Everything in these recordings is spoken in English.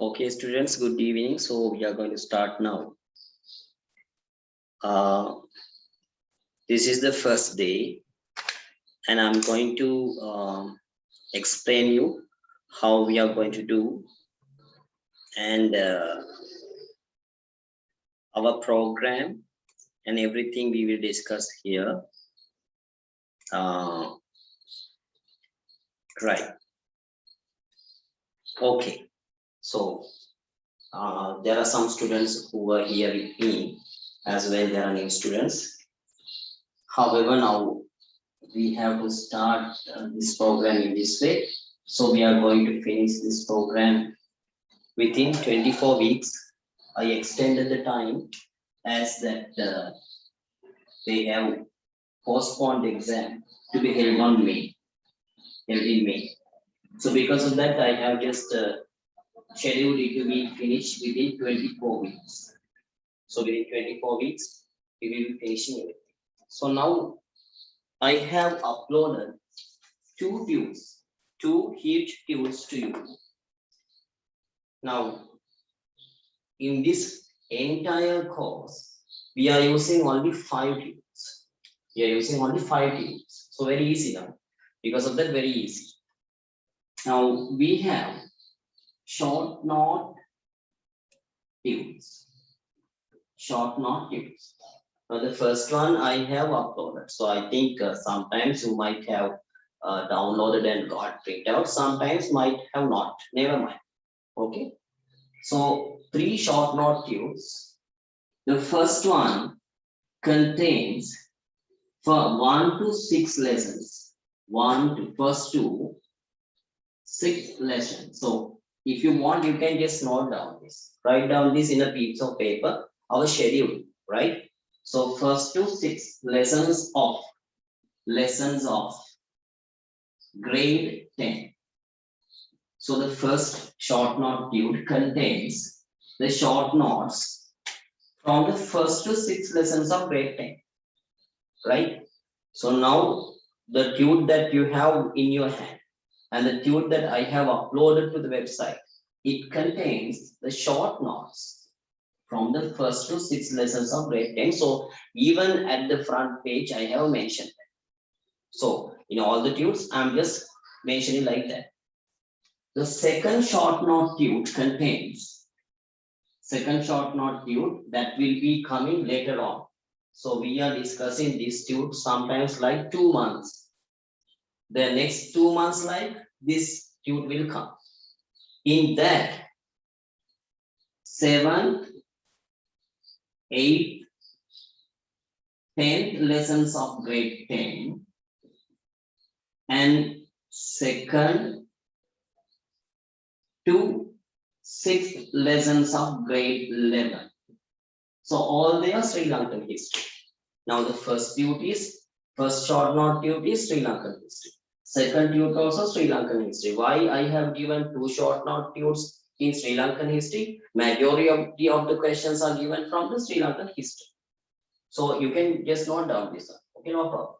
Okay, students, good evening. So we are going to start now. Uh, this is the first day, and I'm going to explain you how we are going to do and our program and everything we will discuss here. Right. Okay. So there are some students who are here with me as well. There are new students. However, now we have to start this program in this way. So we are going to finish this program within 24 weeks. I extended the time as that they have postponed the exam to be held on May, held in May. So because of that, I have just scheduled it to be finished within 24 weeks. So within 24 weeks, we will be finishing everything. So now I have uploaded two huge tools to you. Now, in this entire course, we are using only 5 tools. We are using only 5 tools. So very easy now. Because of that, very easy. Now we have short note tools. Short note tools. Now the first one I have uploaded. So I think sometimes you might have downloaded and got printed out. Sometimes might have not. Never mind. Okay. So 3 short note tools. The first one contains for 1 to 6 lessons. 1 to first to 6 lessons. So if you want, you can just note down this. Write down this in a piece of paper, our schedule, right? So first to 6 lessons of grade 10. So the first short note tube contains the short notes from the first to 6 lessons of grade 10, right? So now the tube that you have in your hand and the tube that I have uploaded to the website, it contains the short notes from the first to 6 lessons of grade 10. So even at the front page, I have mentioned that. So in all the tubes, I'm just mentioning like that. The second short note tube contains second short note tube that will be coming later on. So we are discussing this tube sometimes like 2 months. The next 2 months like this tube will come. In that 7th, 8th, 10th lessons of grade 10 and second to 6th lessons of grade 11. So all they are Sri Lankan history. Now the first short note tube is Sri Lankan history. Second tube also Sri Lankan history. Why I have given 2 short note tubes in Sri Lankan history? Majority of the questions are given from the Sri Lankan history. So you can just note down this one. Okay, no problem.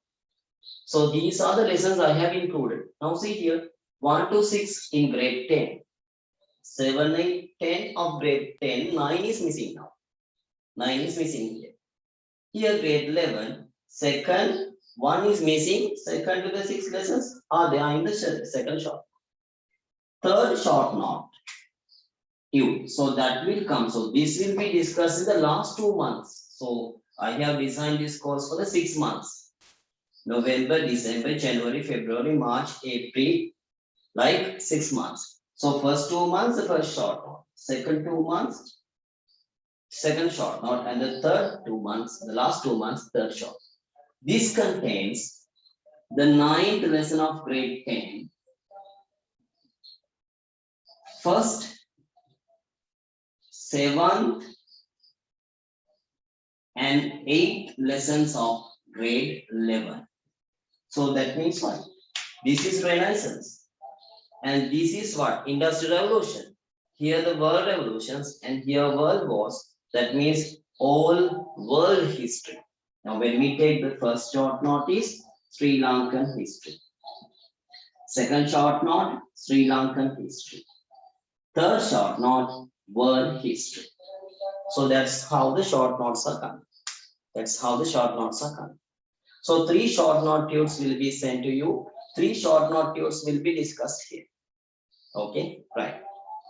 So these are the lessons I have included. Now see here, 1 to 6 in grade 10. 7, 8, 10 of grade 10, 9 is missing now. 9 is missing here. Here grade 11, second, 1 is missing, second to the 6 lessons are there in the second short. Third short note, tube. So that will come. So this will be discussed in the last 2 months. So I have designed this course for the 6 months. November, December, January, February, March, April, like 6 months. So first 2 months, the first short note. Second 2 months, second short note, and the third 2 months, the last 2 months, third short. This contains the 9th lesson of grade 10. First, 7th, and 8th lessons of grade 11. So that means what? This is Renaissance. And this is what? Industrial Revolution. Here the world revolutions and here world wars. That means all world history. Now when we take the first short note is Sri Lankan history. Second short note, Sri Lankan history. Third short note, world history. So that's how the short notes are coming. That's how the short notes are coming. So 3 short note tunes will be sent to you. 3 short note tunes will be discussed here. Okay, right.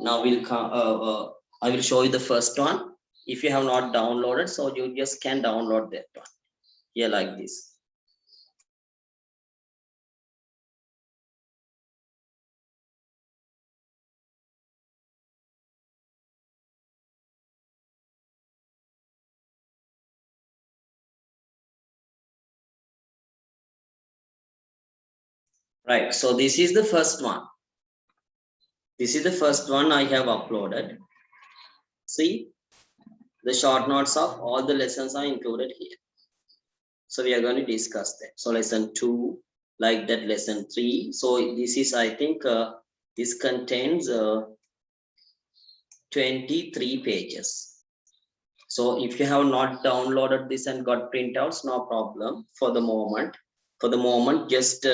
Now we'll come. I will show you the first one. If you have not downloaded, so you just can download that one. Here like this. Right. So this is the first one. This is the first one I have uploaded. See, the short notes of all the lessons are included here. So we are going to discuss that. So lesson 2, like that lesson 3. So this is, I think, this contains 23 pages. So if you have not downloaded this and got printouts, no problem for the moment. For the moment, just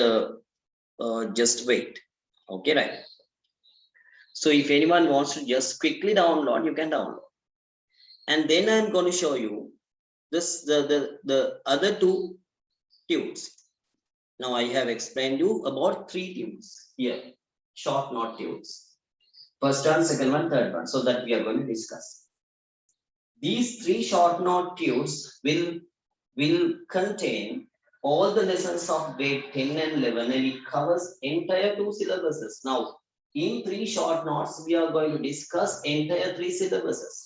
wait. Okay, right. So if anyone wants to just quickly download, you can download. And then I'm going to show you this the other 2 tunes. Now I have explained you about 3 tunes here, short note tunes. First one, second one, third one. So that we are going to discuss. These 3 short note tunes will contain all the lessons of grade 10 and 11, and it covers entire 2 syllabuses. Now, in 3 short notes, we are going to discuss entire 3 syllabuses.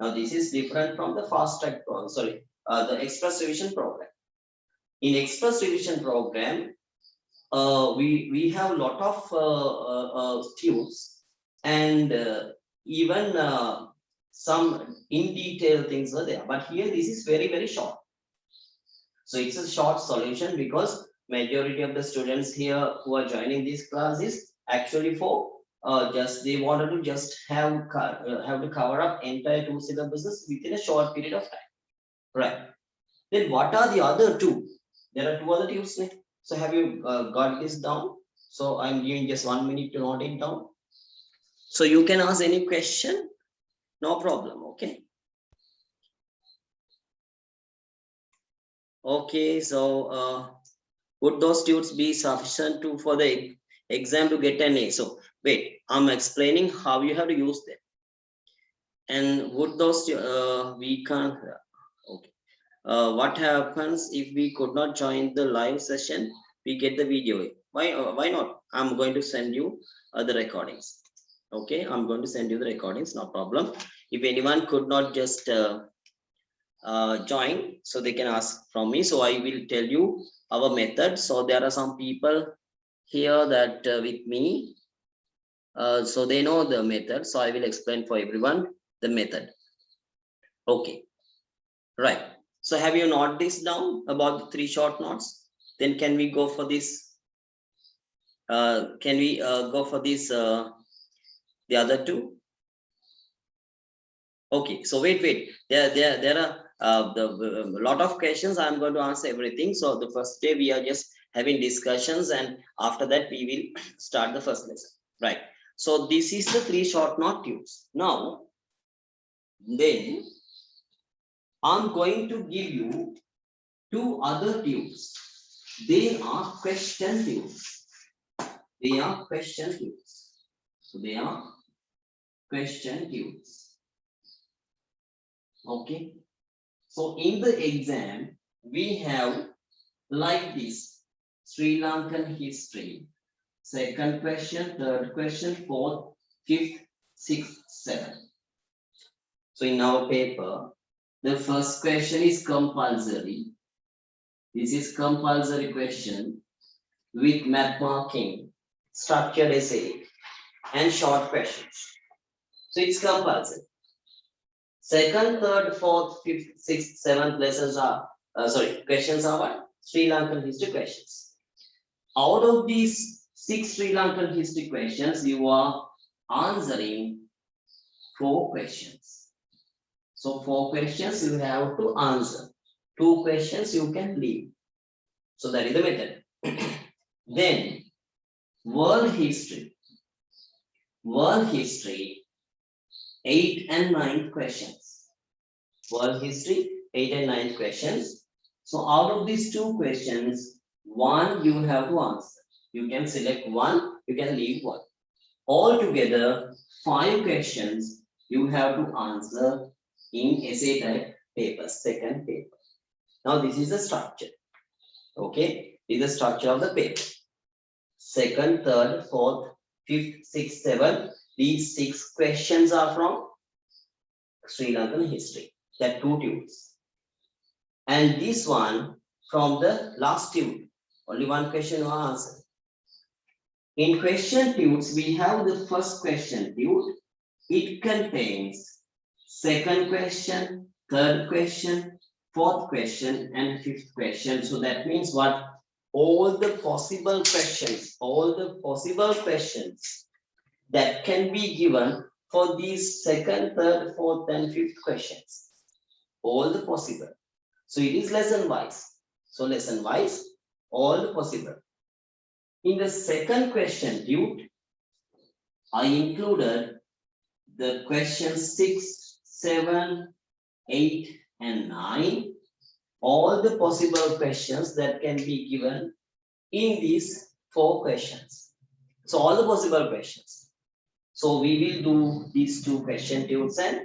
Now, this is different from the fast track program, the express revision program. In express revision program, we have a lot of tunes and even some in detail things are there. But here, this is very, very short. So it's a short solution because majority of the students here who are joining these classes actually for just they wanted to just have to cover up entire 2 syllabuses within a short period of time, right? Then what are the other 2? There are 2 other tunes. So have you got this down? So I'm giving just 1 minute to note it down. So you can ask any question, no problem. Okay. Okay, so would those tunes be sufficient for the exam to get an A? So wait, I'm explaining how you have to use them. And would those we can't. Okay. What happens if we could not join the live session? We get the video. Why not? I'm going to send you the recordings. Okay, I'm going to send you the recordings. No problem. If anyone could not just join, so they can ask from me. So I will tell you our method. So there are some people here that with me, so they know the method. So I will explain for everyone the method. Okay, right. So have you noted this down about the 3 short notes? Then can we go for this? Can we go for this? The other 2? Okay. So wait. There are the lot of questions. I'm going to answer everything. So the first day we are just having discussions, and after that we will start the first lesson. Right. So this is the 3 short note tunes. Now, then I'm going to give you 2 other tunes. They are question tunes. They are question tunes. So they are question tunes. Okay. So in the exam, we have like this: Sri Lankan history. Second question, third question, fourth, fifth, sixth, seventh. So in our paper, the first question is compulsory. This is compulsory question with map marking, structured essay, and short questions. So it's compulsory. Second, third, fourth, fifth, sixth, seventh lessons are questions are what? Sri Lankan history questions. Out of these 6 Sri Lankan history questions, you are answering 4 questions. So 4 questions you have to answer. 2 questions you can leave. So that is the method. Then world history. World history, 8 and 9 questions. World history, 8 and 9 questions. So out of these two questions, one you have to answer. You can select one, you can leave one. Altogether, 5 questions you have to answer in essay type paper, second paper. Now this is the structure. Okay, this is the structure of the paper. Second, third, fourth, fifth, sixth, seventh. These 6 questions are from Sri Lankan history. That 2 tunes. And this one from the last tune. Only one question or answer. In question tunes, we have the first question tune. It contains second question, third question, fourth question, and fifth question. So that means what? All the possible questions that can be given for these second, third, fourth, and fifth questions. All the possible. So it is lesson wise. So lesson wise, all the possible. In the second question, dude, I included the questions 6, 7, 8, and 9. All the possible questions that can be given in these 4 questions. So all the possible questions. So we will do these 2 question tunes, and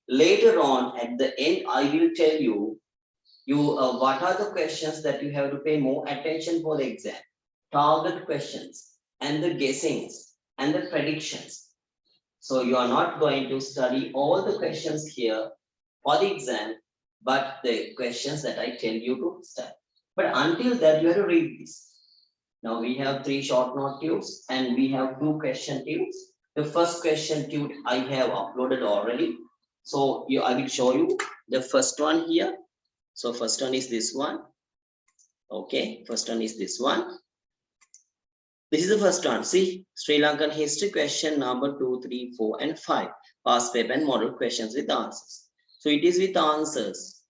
later on at the end, I will tell you what are the questions that you have to pay more attention for the exam. Target questions and the guessings and the predictions. So you are not going to study all the questions here for the exam, but the questions that I tell you to study. But until that, you have to read this. Now we have 3 short note tubes and we have 2 question tubes. The first question tube I have uploaded already. So I will show you the first one here. So first one is this one. Okay, first one is this one. This is the first one. See, Sri Lankan history question number 2, 3, 4, and 5. Past paper and model questions with answers. So it is with answers.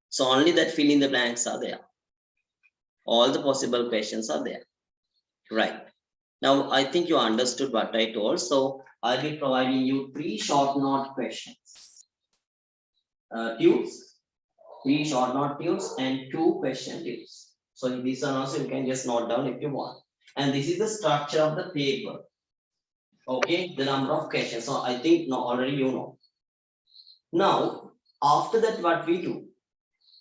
So only that fill in the blanks are there. All the possible questions are there. Right. Now I think you understood what I told. So I'll be providing you 3 short note questions. Tubes, 3 short note tubes, and 2 question tubes. So this one also you can just note down if you want. And this is the structure of the paper. Okay, the number of questions. So I think now already you know. Now, after that, what we do?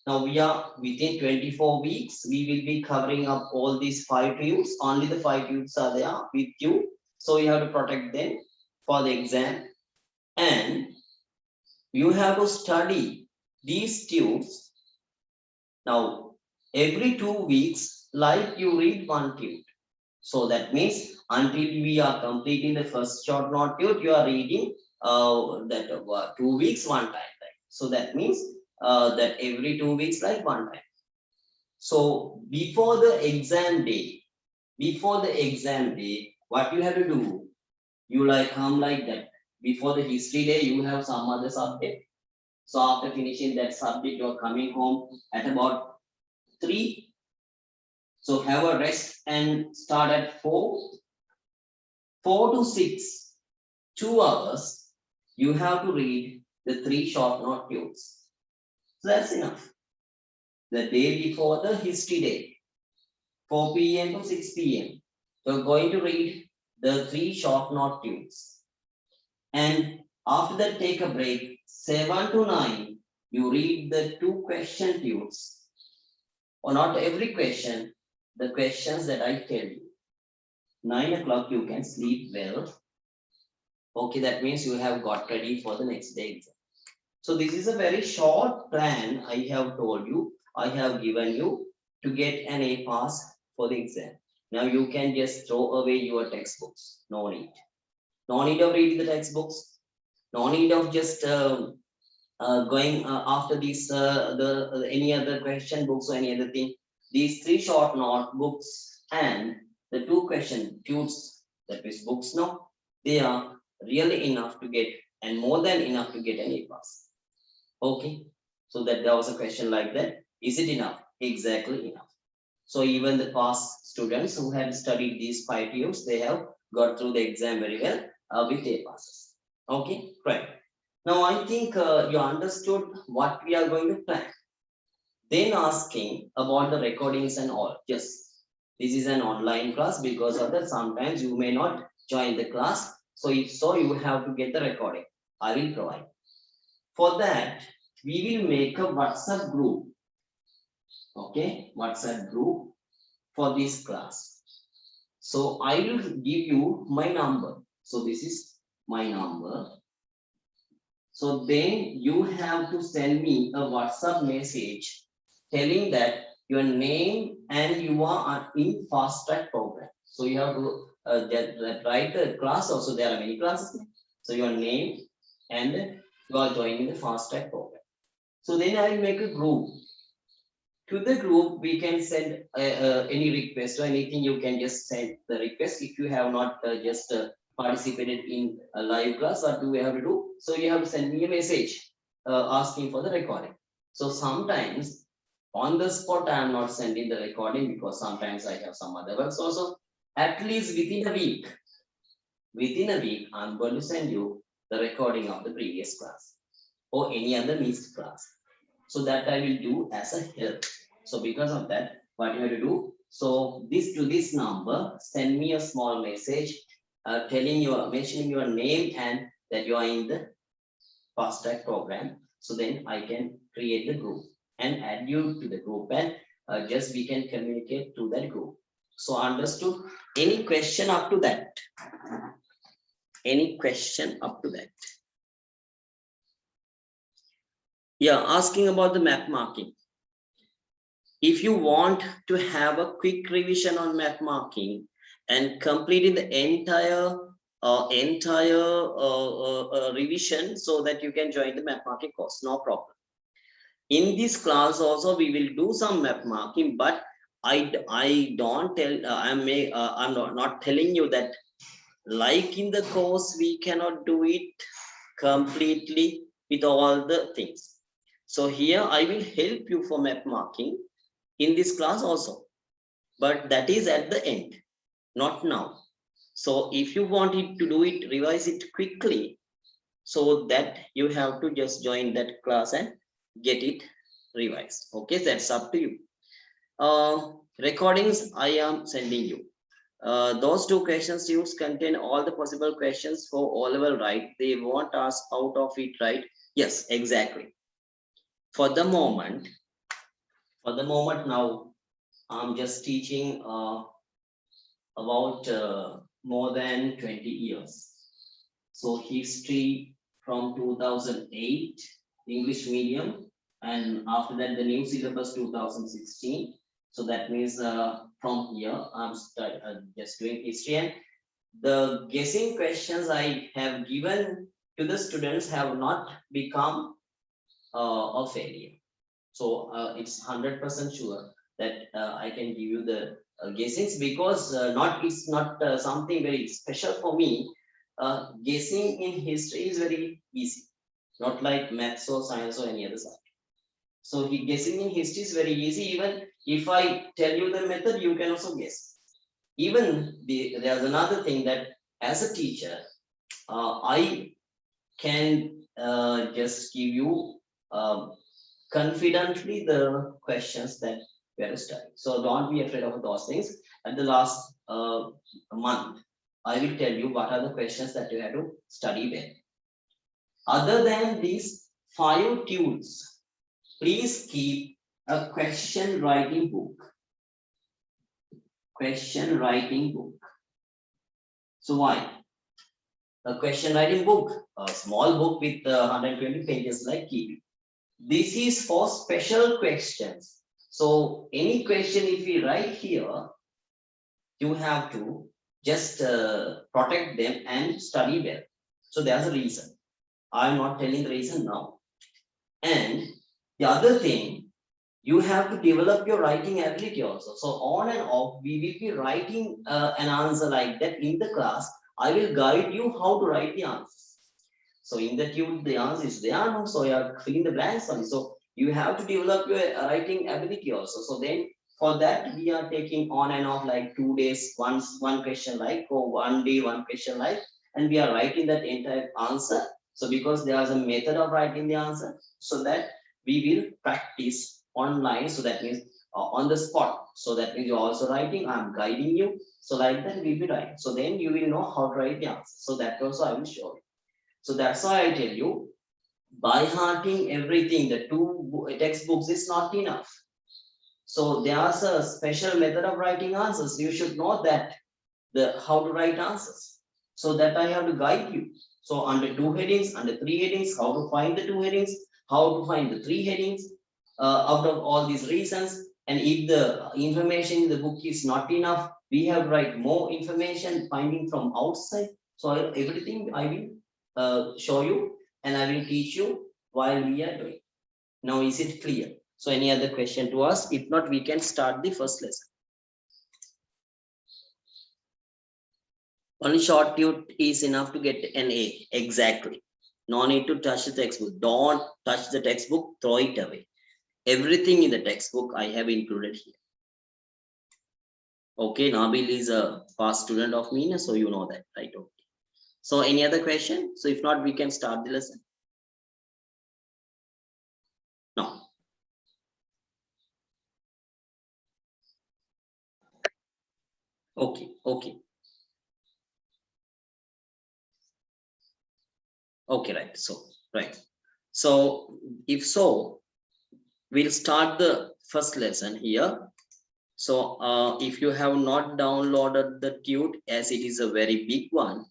Now we are within 24 weeks. We will be covering up all these 5 tubes. Only the 5 tubes are there with you. So you have to protect them for the exam. And you have to study these tubes. Now, every 2 weeks, like you read 1 tube. So that means until we are completing the first short note tube, you are reading 2 weeks 1 time. Right? So that means that every 2 weeks like 1 time. So before the exam day, what you have to do? You come like that. Before the history day, you have some other subject. So after finishing that subject, you are coming home at about 3. So have a rest and start at 4. 4 to 6, 2 hours, you have to read the 3 short note tubes. So that's enough. The day before the history day, 4 p.m. to 6 p.m. You're going to read the 3 short note tubes. And after that, take a break. 7 to 9, you read the 2 question tubes. Or not every question, the questions that I tell you. 9 o'clock, you can sleep well. Okay, that means you have got ready for the next day exam. So this is a very short plan I have told you, I have given you to get an A pass for the exam. Now you can just throw away your textbooks. No need. No need of reading the textbooks. No need of just going after these any other question books or any other thing. These 3 short notebooks and the 2 question tubes, that is books now, they are really enough to get and more than enough to get an A pass. Okay, so that there was a question like that. Is it enough? Exactly enough. So even the past students who had studied these 5 tubes, they have got through the exam very well with A passes. Okay, right. Now I think you understood what we are going to plan. Then asking about the recordings and all. Yes, this is an online class, because of that sometimes you may not join the class. So if so, you have to get the recording. I will provide. For that, we will make a WhatsApp group. Okay, WhatsApp group for this class. So I will give you my number. So this is my number. So then you have to send me a WhatsApp message telling that your name and you are in fast track program. So you have to write the class also. There are many classes. So your name and you are joining the fast track program. So then I will make a group. To the group, we can send any request or anything. You can just send the request if you have not just participated in a live class. What do we have to do? So you have to send me a message asking for the recording. So sometimes on the spot, I am not sending the recording because sometimes I have some other works also. At least within a week, I'm going to send you the recording of the previous class or any other missed class. So that I will do as a help. So because of that, what you have to do? So this to this number, send me a small message mentioning your name and that you are in the fast track program. So then I can create the group and add you to the group, and just we can communicate to that group. So understood? Any question up to that? Any question up to that? Yeah, asking about the map marking. If you want to have a quick revision on map marking and completing the entire revision, so that you can join the map marking course, no problem. In this class also we will do some map marking, but I don't tell I'm not telling you that like in the course we cannot do it completely with all the things. So here I will help you for map marking in this class also, but that is at the end, not now. So if you want it to do it, revise it quickly, so that you have to just join that class and get it revised. Okay, that's up to you. Recordings I am sending you. Those two questions use contain all the possible questions for O level, right? They won't ask out of it, right? Yes, exactly. For the moment now, I'm just teaching about more than 20 years. So history from 2008, English medium, and after that the new syllabus 2016. So that means from here I'm just doing history, and the guessing questions I have given to the students have not become a failure. So it's 100% sure that I can give you the guessings, because it's not something very special for me. Guessing in history is very easy, not like maths or science or any other subject. So guessing in history is very easy. Even if I tell you the method, you can also guess. Even there's another thing, that as a teacher, I can just give you confidently the questions that we are studying. So don't be afraid of those things. At the last month, I will tell you what are the questions that you have to study well. Other than these 5 tools, please keep a question writing book. Question writing book. So why? A question writing book, a small book with 120 pages, like keep it. This is for special questions. So any question if we write here, you have to just protect them and study well. So there's a reason. I'm not telling the reason now. And the other thing, you have to develop your writing ability also. So on and off, we will be writing an answer like that in the class. I will guide you how to write the answers. So in the tune, the answer is there. No? So you are filling the blanks on. So you have to develop your writing ability also. So then for that, we are taking on and off like 2 days, one question like, or 1 day, one question like, and we are writing that entire answer. So because there is a method of writing the answer, so that we will practice online. So that means on the spot. So that means you're also writing, I'm guiding you. So like that we'll be writing. So then you will know how to write the answer. So that also I will show you. So that's why I tell you, by hearting everything, the two textbooks is not enough. So there's a special method of writing answers. You should know that the how to write answers. So that I have to guide you. So under two headings, under three headings, how to find the two headings, how to find the three headings out of all these reasons. And if the information in the book is not enough, we have to write more information finding from outside. So everything I will show you and I will teach you while we are doing. Now is it clear? So any other question to ask? If not, we can start the first lesson. Only short tute is enough to get an A. Exactly. No need to touch the textbook. Don't touch the textbook, throw it away. Everything in the textbook I have included here. Okay, Nabil is a past student of mine, so you know that, right? Okay. So any other question? So if not, we can start the lesson. No. Okay, okay. Okay, right. So, right. So if so, we'll start the first lesson here. So if you have not downloaded the tute, as it is a very big one,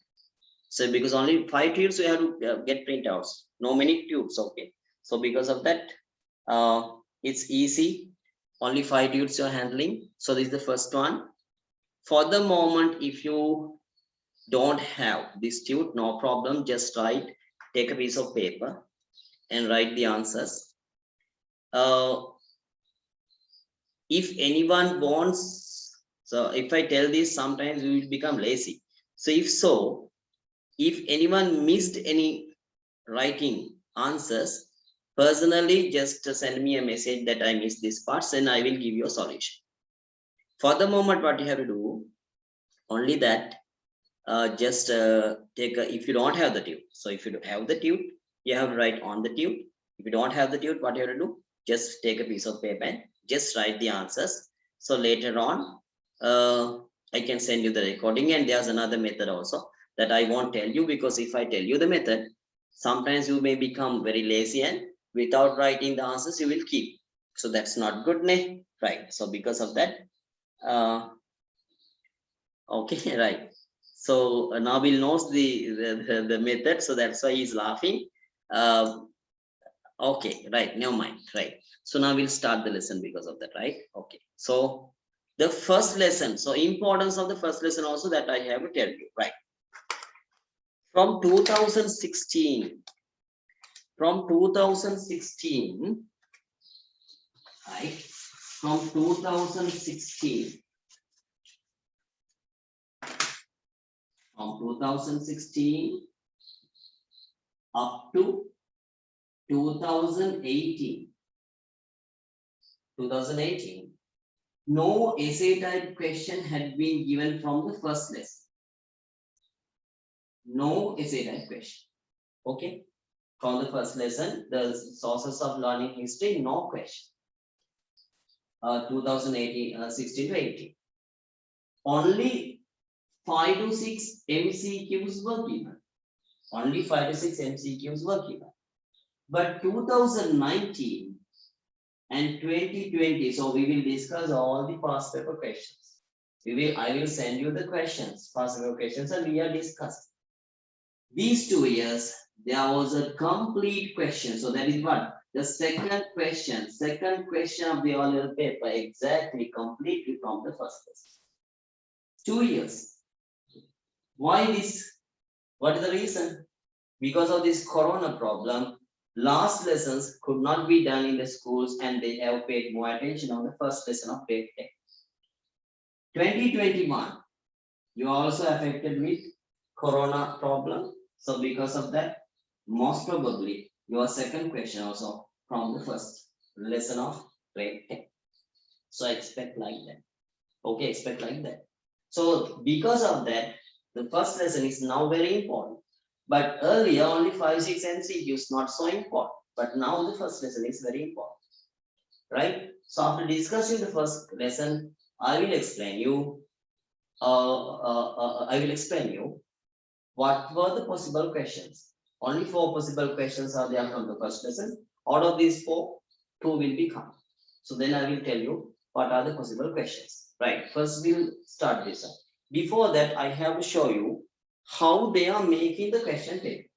so because only 5 tubes we have to get printouts, no many tubes. Okay, so because of that, it's easy, only 5 tubes you're handling. So this is the first one. For the moment, if you don't have this tube, no problem, just write, take a piece of paper and write the answers. If anyone wants, so if I tell this, sometimes we will become lazy. So if anyone missed any writing answers, personally just send me a message that I missed this part, and I will give you a solution. For the moment, what you have to do, only that, just take a, if you don't have the tube, so if you have the tube, you have to write on the tube. If you don't have the tube, what you have to do, just take a piece of paper and just write the answers. So later on, I can send you the recording, and there's another method also that I won't tell you, because if I tell you the method, sometimes you may become very lazy and without writing the answers you will keep. So that's not good, right? So because of that, okay, right. So Nabil knows the method, so that's why he's laughing. Okay, right, never mind, right. So now we'll start the lesson because of that, right? Okay, so the first lesson, so importance of the first lesson also that I have to tell you, right? From 2016, right? From 2016, up to 2018, no essay type question had been given from the first lesson. No essay type question. Okay. From the first lesson, the sources of learning history, no question. 2018, 16 to 18. Only 5 to 6 MCQs were given. Only 5 to 6 MCQs were given. But 2019 and 2020, so we will discuss all the past paper questions. I will send you the questions, past paper questions, and we are discussing. These 2 years, there was a complete question. So that is what? The second question of the all paper, exactly completely from the first lesson. 2 years. Why this? What is the reason? Because of this corona problem, last lessons could not be done in the schools, and they have paid more attention on the first lesson of paper. 2021, you are also affected with corona problem. So because of that, most probably your second question also from the first lesson of grade 10. So expect like that. Okay, expect like that. So because of that, The first lesson is now very important. But earlier, only 5, 6 MCQs, not so important. But now the first lesson is very important. Right? So after discussing the first lesson, I will explain you. What were the possible questions. Only 4 possible questions are there from the first lesson. Out of these 4, 2 will be come. So then I will tell you what are the possible questions. Right. First we'll start this up. Before that, I have to show you how they are making the question paper.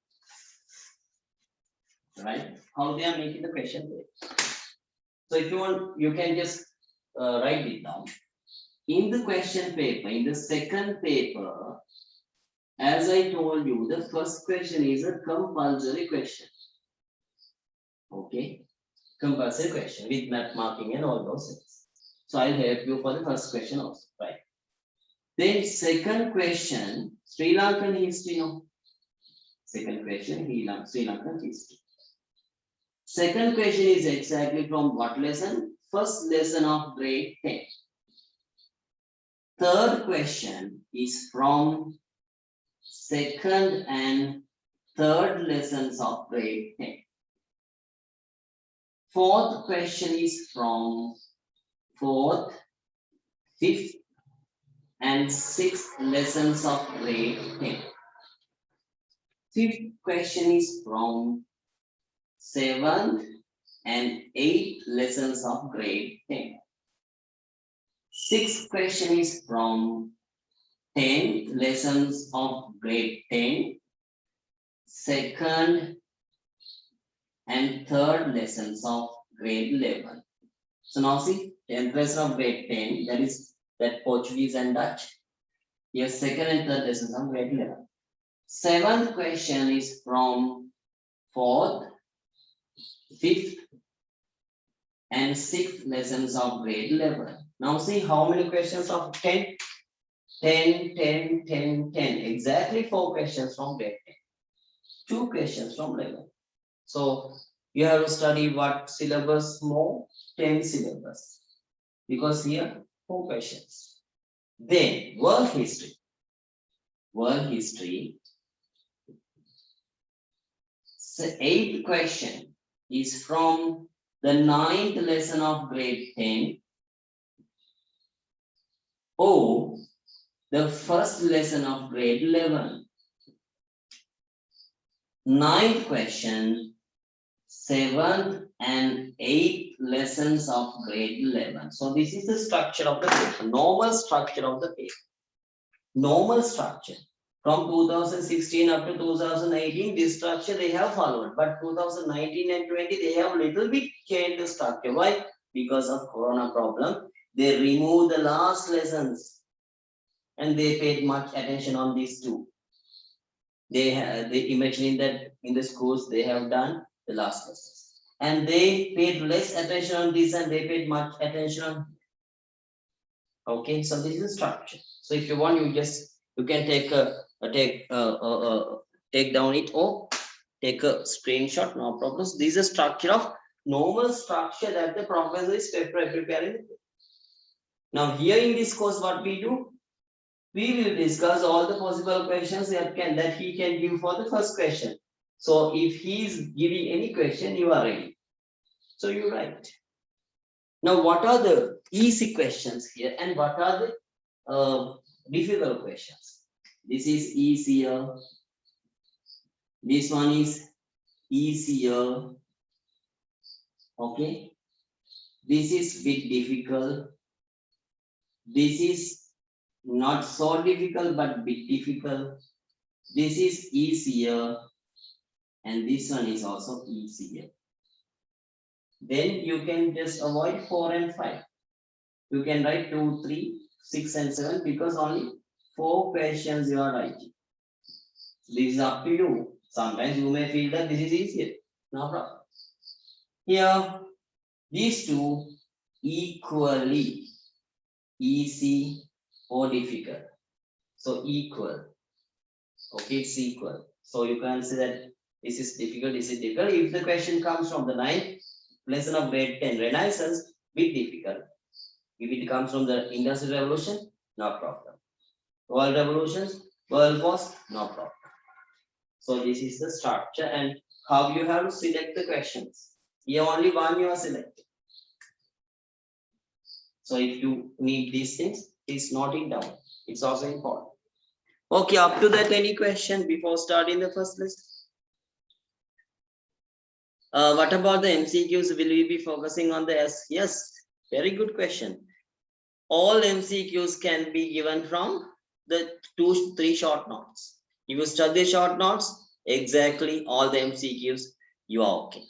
Right? How they are making the question paper. So if you want, you can just write it down. In the question paper, in the second paper, as I told you, the first question is a compulsory question. Okay, compulsory question with map marking and all those things. So I'll help you for the first question also, right? Then second question, Sri Lankan history. No? Second question, Sri Lankan history. Second question is exactly from what lesson? First lesson of grade 10. Third question is from second and third lessons of grade 10. Fourth question is from fourth, fifth, and sixth lessons of grade 10. Fifth question is from seventh and eighth lessons of grade 10. Sixth question is from 10th lessons of grade 10, second and third lessons of grade 11. So now see, 10th lesson of grade 10, that is that Portuguese and Dutch. Here second and third lessons of grade 11. Seventh question is from fourth, fifth, and sixth lessons of grade 11. Now see how many questions of 10? 10, 10, 10, 10. Exactly 4 questions from grade 10. 2 questions from 11. So you have to study what syllabus more? 10 syllabus. Because here 4 questions. Then world history. World history. So 8th question is from the 9th lesson of grade 10 or the first lesson of grade 11. 9th question, 7th and 8th lessons of grade 11. So this is the structure of the paper, normal structure of the paper. Normal structure. From 2016 up to 2018, this structure they have followed. But 2019 and 20, they have little bit changed the structure. Why? Because of Corona problem. They removed the last lessons. And they paid much attention on these 2. They imagining that in the schools they have done the last lessons. And they paid less attention on this and they paid much attention on. Okay, so this is the structure. So if you want, you can take down it or take a screenshot, no problem. So this is a structure of normal structure that the professor is preparing. Now here in this course, what we do? We will discuss all the possible questions that he can give for the first question. So if he is giving any question, you are ready. So you write. Now what are the easy questions here and what are the difficult questions? This is easier. This one is easier. Okay. This is bit difficult. This is not so difficult but bit difficult. This is easier and this one is also easier. Then you can just avoid 4 and 5. You can write 2, 3, 6 and 7 because only 4 questions you are writing. This is up to you. Sometimes you may feel that this is easier. No problem. Here, these 2 equally easy or difficult. So equal. Okay, it's equal. So you can say that this is difficult, this is difficult. If the question comes from the 9th lesson of grade 10, Renaissance, bit difficult. If it comes from the Industrial Revolution, no problem. World revolutions, World was no problem. So this is the structure and how you have to select the questions. Here only one you are selecting. So if you need these things, please note it down. It's also important. Okay, up to that, any question before starting the first list? What about the MCQs? Will we be focusing on the S? Yes, very good question. All MCQs can be given from the 2-3 short notes. If you study short notes, exactly all the MCQs, you are okay.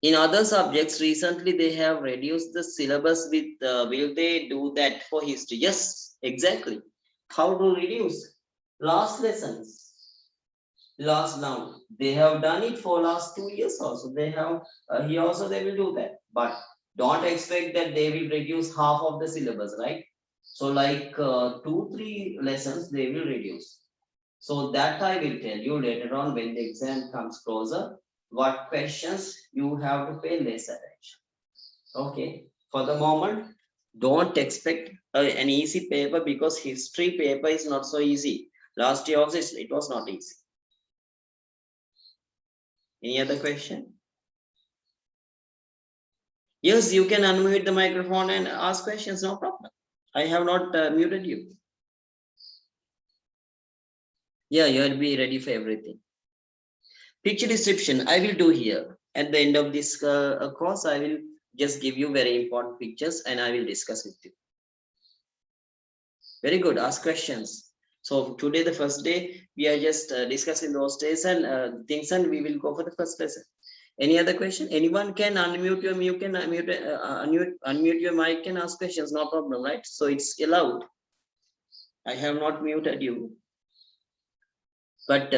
In other subjects, recently they have reduced the syllabus with, will they do that for history? Yes, exactly. How to reduce? Last lessons. Last now, they have done it for last 2 years also. They have, here also they will do that. But don't expect that they will reduce half of the syllabus, right? So like 2-3 lessons they will reduce. So that I will tell you later on when the exam comes closer, what questions you have to pay less attention. Okay, for the moment, don't expect an easy paper because history paper is not so easy. Last year also it was not easy. Any other question? Yes, you can unmute the microphone and ask questions, no problem. I have not muted you. Yeah, you'll be ready for everything. Picture description, I will do here. At the end of this course, I will just give you very important pictures and I will discuss with you. Very good, ask questions. So today, the first day, we are just discussing those days and things and we will go for the first lesson. Any other question? Anyone can unmute your, you can unmute your mic and ask questions, no problem, right? So it's allowed. I have not muted you. But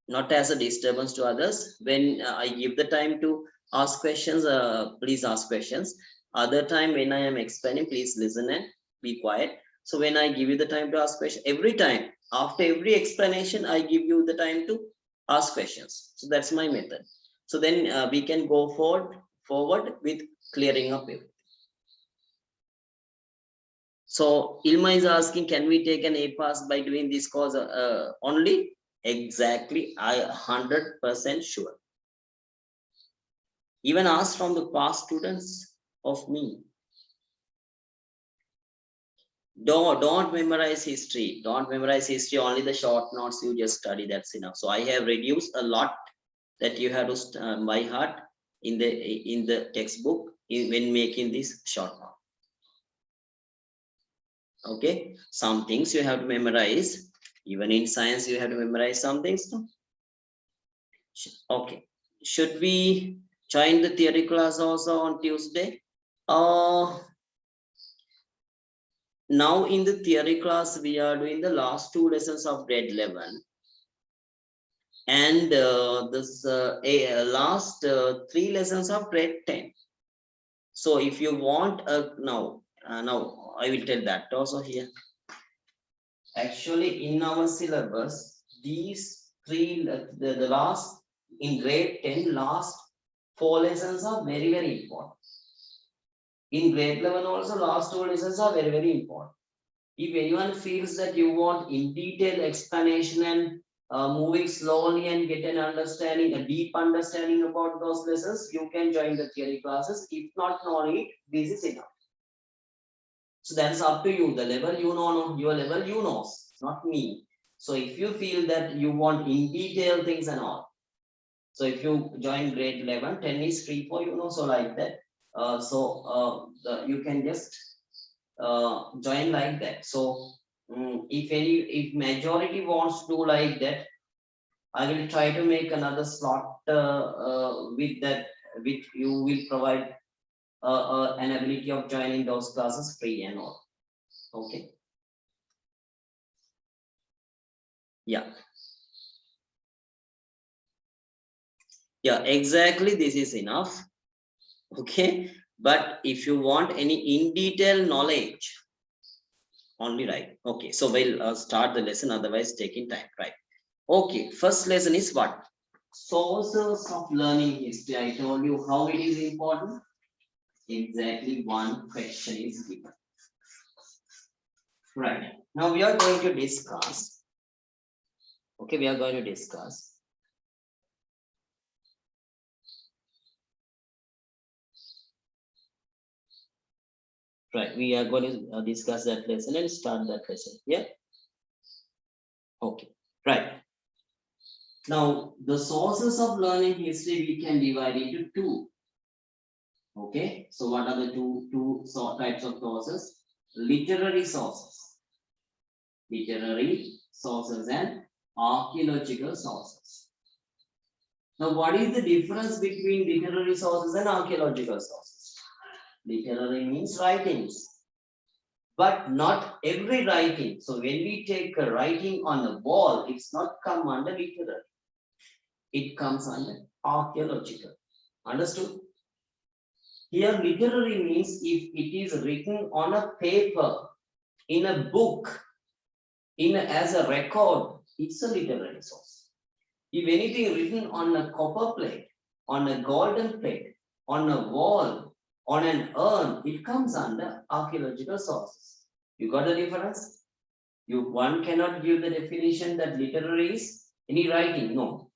not as a disturbance to others. When I give the time to ask questions, please ask questions. Other time when I am explaining, please listen and be quiet. So when I give you the time to ask questions, every time, after every explanation, I give you the time to ask questions. So that's my method. So then we can go forward with clearing up everything. So Ilma is asking, can we take an A pass by doing this course only? Exactly, I 100% sure. Even ask from the past students of me. Don't memorize history. Don't memorize history. Only the short notes you just study. That's enough. So I have reduced a lot that you have to by heart in the textbook when making this short note. Okay, some things you have to memorize. Even in science, you have to memorize some things. No? Okay, should we join the theory class also on Tuesday? Now in the theory class, we are doing the last 2 lessons of grade 11. And this last 3 lessons of grade 10. So if you want now I will tell that also here. Actually, in our syllabus, these 3, the last, in grade 10, last 4 lessons are very, very important. In grade 11 also, last 2 lessons are very, very important. If anyone feels that you want in detail explanation and moving slowly and get an understanding, a deep understanding about those lessons, you can join the theory classes. If not knowing it, this is enough. So that's up to you. The level you know, your level you know, not me. So if you feel that you want in detail things and all, so if you join grade 11, 10 is free for you know, so like that. You can just join like that. So if majority wants to do like that, I will try to make another slot with that, which you will provide an ability of joining those classes free and all. Okay. Yeah. Yeah, exactly. This is enough. Okay. But if you want any in detail knowledge, only right. Okay. So we'll start the lesson, otherwise taking time, right? Okay. First lesson is what? Sources of learning history. I told you how it is important. Exactly one question is given. Right. Now we are going to discuss Okay, we are going to discuss. Right, we are going to discuss that lesson and start that lesson. Yeah. Okay, right. Now, the sources of learning history we can divide into two. Okay, so what are the two types of sources? Literary sources and archaeological sources. Now, what is the difference between literary sources and archaeological sources? Literary means writings, but not every writing. So when we take a writing on a wall, it's not come under literary. It comes under archaeological. Understood? Here, literary means if it is written on a paper, in a book, as a record, it's a literary source. If anything written on a copper plate, on a golden plate, on a wall, on an urn, it comes under archaeological sources. You got the difference? One cannot give the definition that literary is any writing. No.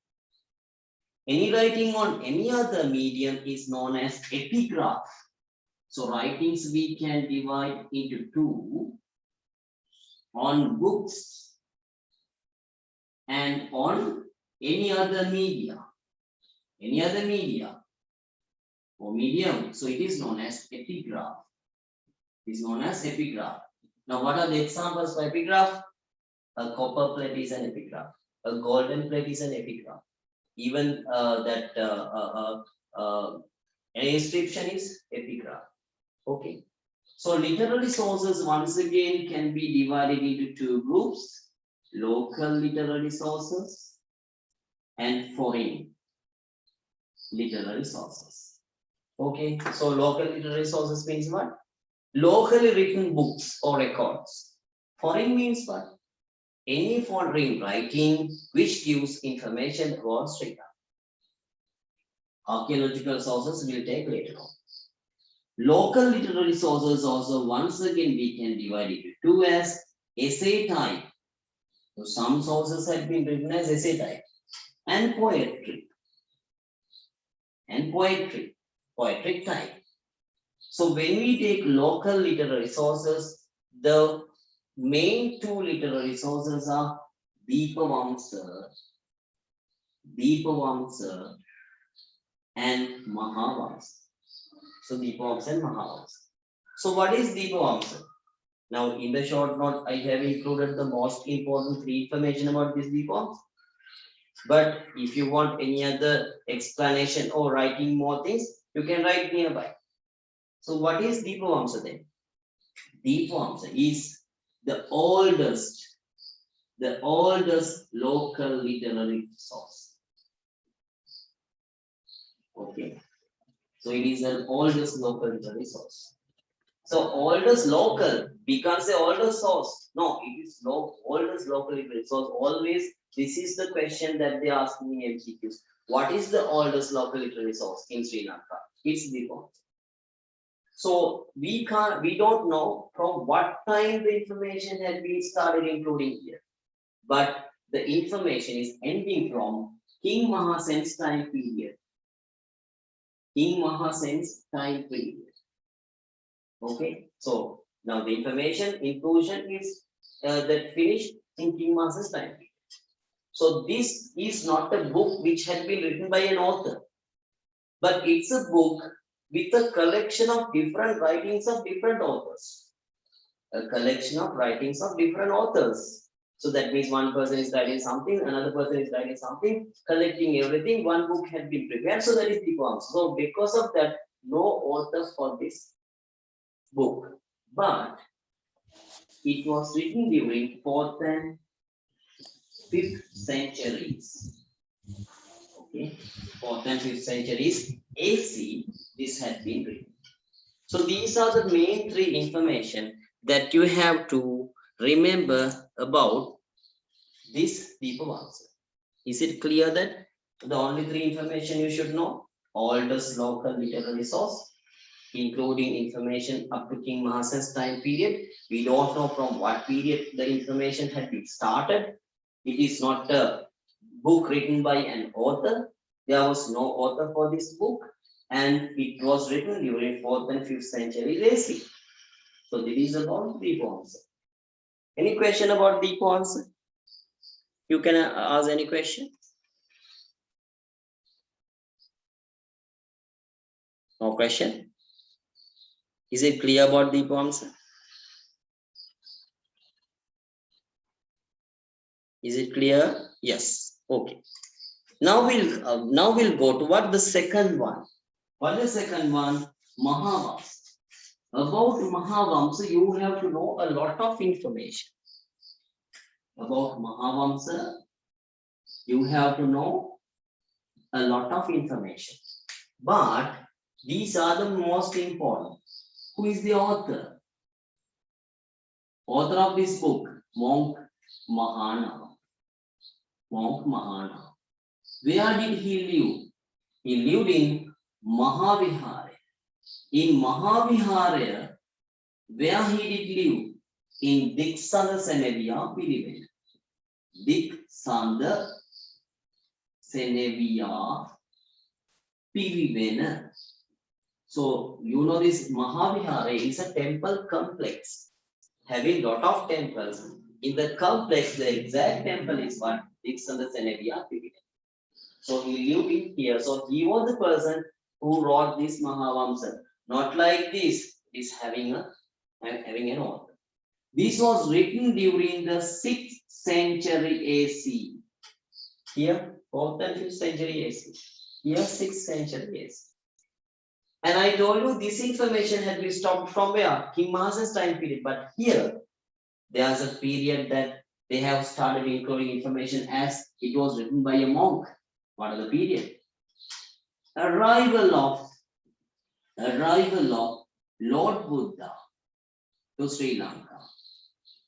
Any writing on any other medium is known as epigraph. So writings we can divide into two: on books and on any other media. Any other media or medium. So it is known as epigraph. It is known as epigraph. Now, what are the examples for epigraph? A copper plate is an epigraph. A golden plate is an epigraph. Even an inscription is epigraph. Okay. So literary sources once again can be divided into two groups: local literary sources and foreign literary sources. Okay, so local literary sources means what? Locally written books or records. Foreign means what? Any foreign writing which gives information about Sri Lanka. Archaeological sources will take later on. Local literary sources also once again we can divide into two as essay type. So some sources have been written as essay type, and poetry. Poetic type. So when we take local literary sources, the main two literary sources are Deepavamsa and Mahavamsa. So Deepavamsa and Mahavamsa. So what is Deepavamsa? Now in the short note, I have included the most important three information about this Deepavamsa. But if you want any other explanation or writing more things, you can write nearby. So what is Deepavamsa then? Deepavamsa is the oldest local literary source. Okay. So it is an oldest local literary source. So oldest local, we can't say oldest source. No, it is oldest local literary source. Always, this is the question that they ask me in MCQs. What is the oldest local literary source in Sri Lanka? It's Deepavamsa. So we don't know from what time the information has been started including here. But the information is ending from King Mahasen's time period. Okay, so now the information inclusion is that finished in King Mahasen's time period. So this is not a book which had been written by an author, but it's a book with a collection of different writings of different authors. A collection of writings of different authors. So that means one person is writing something, another person is writing something, collecting everything, one book had been prepared, so that is the poem. So because of that, no author for this book, but it was written during 4th and 5th centuries. Okay, 4th and 5th centuries AC, this had been written. So these are the main three information that you have to remember about this Deepavamsa. Is it clear that the only three information you should know? Oldest local literary source, including information up to King Mahasen's time period. We don't know from what period the information had been started. It is not a book written by an author. There was no author for this book, and it was written during 4th and 5th century BC. So this is about deep answer. Any question about deep answer? You can ask any question. No question. Is it clear about deep answer? Is it clear? Yes. Okay. Now we'll go to what the second one. What the second one? Mahavamsa. About Mahavamsa, you have to know a lot of information. About Mahavamsa, you have to know a lot of information. But these are the most important. Who is the author? Author of this book, Monk Mahana. Monk Mahana. Where did he live? He lived in Mahavihara. In Mahavihara, where he did live? In Diksanda Senevia Piriven. Diksanda Senevia Piriven. So, you know this Mahavihara is a temple complex, having lot of temples. In the complex, the exact temple is what? Diksanda Senevia Piriven. So he lived in here. So he was the person who wrote this Mahavamsa. Not like this, is having an author. This was written during the 6th century AC. Here, 4th and 5th century AC. Here, 6th century AC. And I told you this information had been stopped from where? King Mahasen's time period. But here, there's a period that they have started including information as it was written by a monk. What are the period? Arrival of Lord Buddha to Sri Lanka.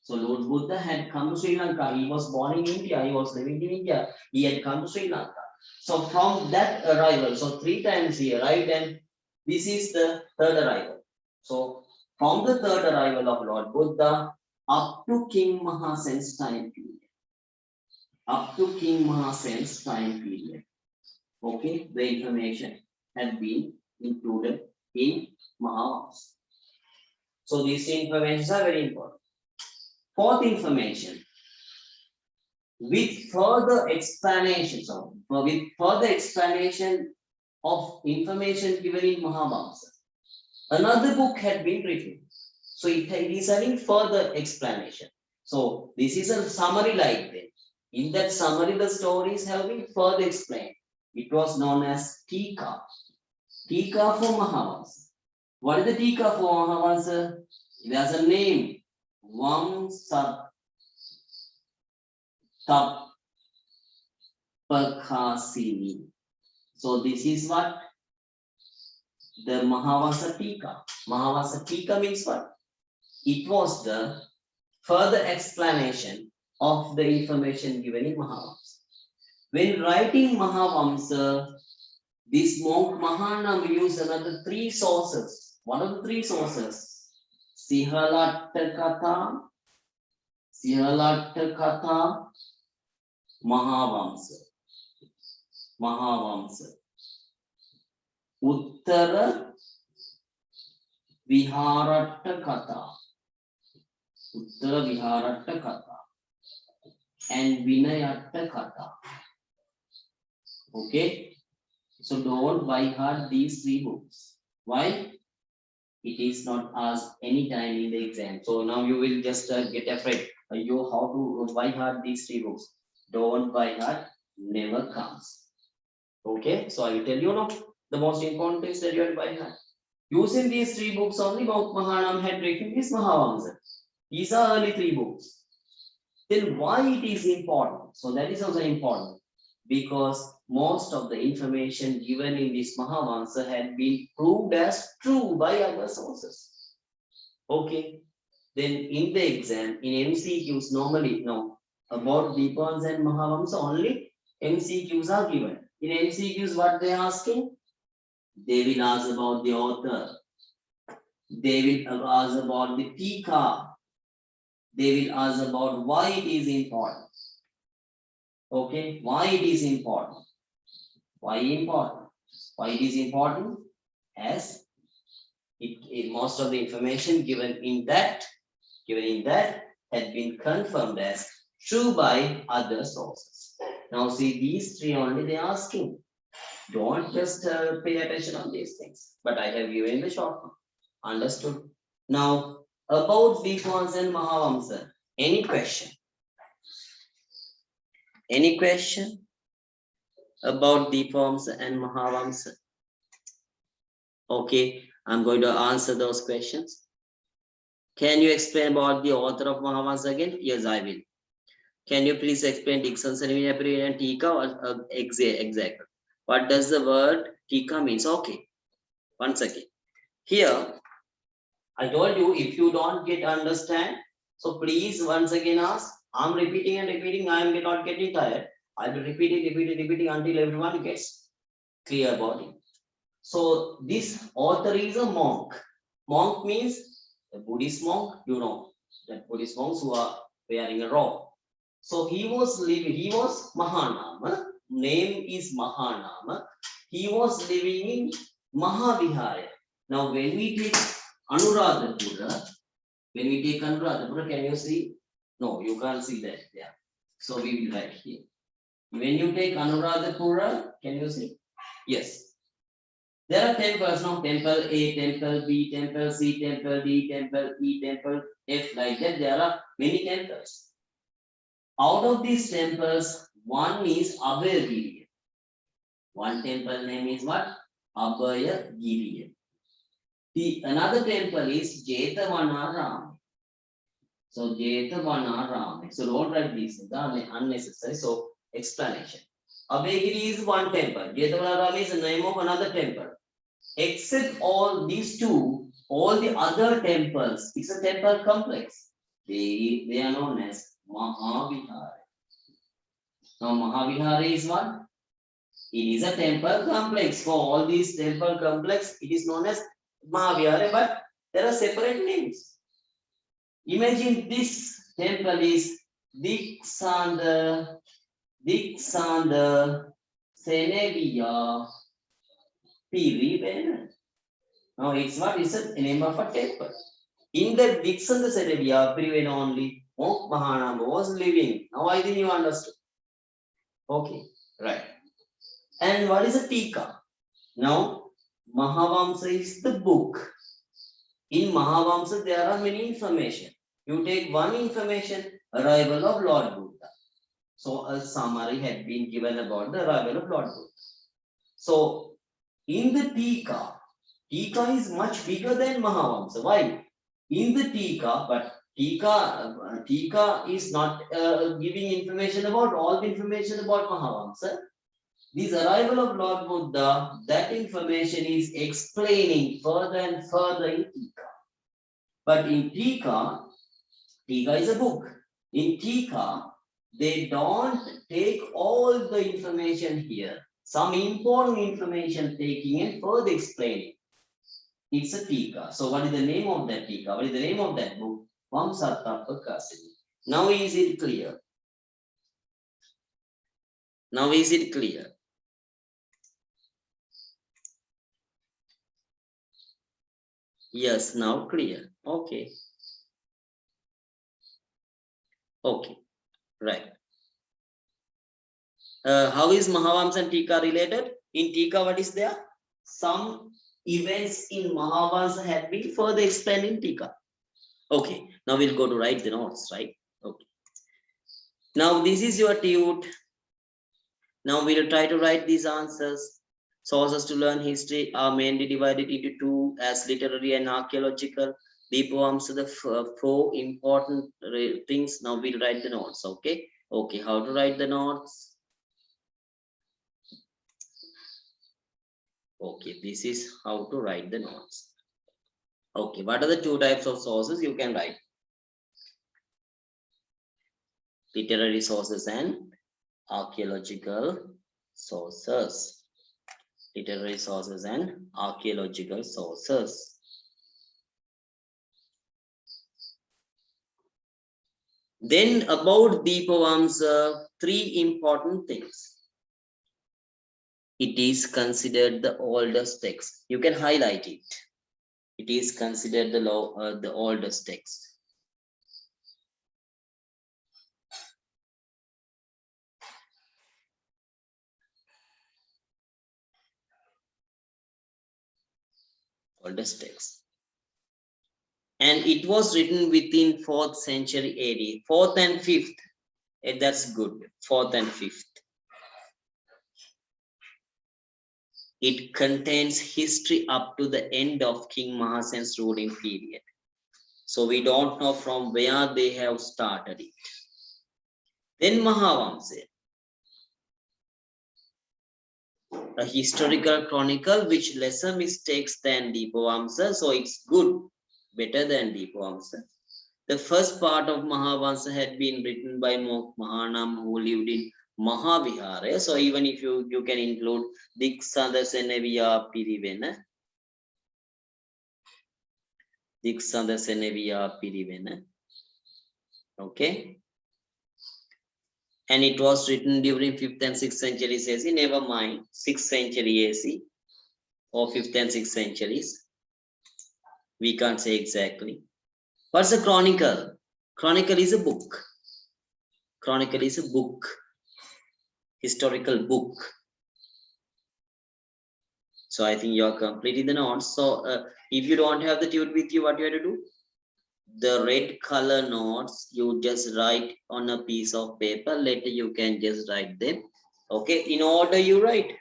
So Lord Buddha had come to Sri Lanka. He was born in India. He was living in India. He had come to Sri Lanka. So from that arrival, so 3 times he arrived, and this is the third arrival. So from the third arrival of Lord Buddha up to King Mahasen's time period. Up to King Mahasen's time period. Okay, the information had been included in Mahavamsa. So these informations are very important. Fourth information, with further explanation, of information given in Mahavamsa, another book had been written. So it is having further explanation. So this is a summary like that. In that summary, the stories have been further explained. It was known as Tika. Tika for Mahavamsa. What is the Tika for Mahavamsa? It has a name. Vamsatapakasini. So this is what? The Mahavamsa Tika. Mahavamsa Tika means what? It was the further explanation of the information given in Mahavamsa. When writing Mahavamsa, this monk Mahana used another 3 sources. What are the 3 sources? Sihalattakatha, Mahavamsa, Uttara Viharattakatha, and Vinayattakatha. Okay. So don't by heart these 3 books. Why? It is not asked any time in the exam. So now you will just get afraid. You how to by heart these 3 books. Don't by heart, never comes. Okay. So I will tell you now the most important things that you have by heart. Using these 3 books only, Mount Mahanam had written this Mahavamsa. These are early 3 books. Then why it is important? So that is also important. Because most of the information given in this Mahavamsa had been proved as true by other sources. Okay. Then in the exam, in MCQs, normally, no, about Deepans and Mahavamsa, only MCQs are given. In MCQs, what they are asking? They will ask about the author. They will ask about the Tika. They will ask about why it is important. Okay, why it is important? Why important? Why it is important? As most of the information given in that had been confirmed as true by other sources. Now see these three only they are asking. Don't just pay attention on these things. But I have given the short form. Understood? Now about Deepavamsa and Mahavamsa. Any question? Any question about Deepavamsa and Mahavamsa? Okay, I'm going to answer those questions. Can you explain about the author of Mahavamsa again? Yes, I will. Can you please explain Dixon's Sarvini and Tika or exact? What does the word Tika means? Okay, once again. Here, I told you if you don't get understand, so please once again ask. I'm repeating and repeating. I am not getting tired. I'll be repeating until everyone gets clear about it. So this author is a monk. Monk means a Buddhist monk. You know that Buddhist monks who are wearing a robe. So he was living. He was Mahanama. Name is Mahanama. He was living in Mahavihara. Now when we take Anuradhapura, can you see? No, you can't see that there. So we will write here. When you take Anuradhapura, can you see? Yes. There are temples now, temple A, temple B, temple C, temple D, temple E, temple F, like that. There are many temples. Out of these temples, one is Abhayagiriya. One temple name is what? Abhayagiriya. The another temple is Jetavanaram. So Jetavanaram. So don't write these things, unnecessary. So explanation. Abhayagiri is one temple. Jetavanaram is the name of another temple. Except all these two, all the other temples, it's a temple complex. They are known as Mahavihara. Now Mahavihara is what? It is a temple complex. For all these temple complex, it is known as Mahavihara, but there are separate names. Imagine this temple is Dixanda Senevia Piri. Now it's what is the name of a temple. In the Dixanda Senevia Piri only Monk Mahanama was living. Now I think you understood. Okay, right. And what is a Tika? Now Mahavamsa is the book. In Mahavamsa there are many information. You take one information, arrival of Lord Buddha. So a summary had been given about the arrival of Lord Buddha. So in the Tika is much bigger than Mahavamsa. Why? In the Tika, but Tika is not giving information about all the information about Mahavamsa. This arrival of Lord Buddha, that information is explaining further and further in Tika. But in Tika is a book. In Tika, they don't take all the information here. Some important information taking and further explaining. It's a Tika. So what is the name of that Tika? What is the name of that book? Vamsattapakasini. Now is it clear? Now is it clear? Yes, now clear. Okay. Okay, right. How is Mahavamsa and Tika related? In Tika, what is there? Some events in Mahavamsa have been further explained in Tika. Okay, now we'll go to write the notes, right? Okay. Now this is your tute. Now we'll try to write these answers. Sources to learn history are mainly divided into two as literary and archaeological. Deepavamsa, the four important things. Now we'll write the notes, okay? Okay, how to write the notes? Okay, this is how to write the notes. Okay, what are the two types of sources you can write? Literary sources and archaeological sources. Literary sources and archaeological sources. Then about Deepavamsa, three important things. It is considered the oldest text. You can highlight it. It is considered the oldest text. Oldest text. And it was written within 4th century AD. 4th and 5th. That's good. 4th and 5th. It contains history up to the end of King Mahasen's ruling period. So we don't know from where they have started it. Then Mahavamsa, a historical chronicle which lesser mistakes than Deepavamsa, so it's good, better than Deepavamsa. The first part of Mahavamsa had been written by Mahanam, who lived in Mahavihara. So even if you can include Diksadaseneviya Pirivena. Diksadaseneviya Pirivena. Okay. And it was written during 5th and 6th centuries AC. Never mind, 6th century AC or 5th and 6th centuries. We can't say exactly. What's a chronicle? Chronicle is a book. Chronicle is a book. Historical book. So I think you are completing the notes. So if you don't have the tune with you, what you have to do? The red color notes, you just write on a piece of paper. Later you can just write them. Okay, in order you write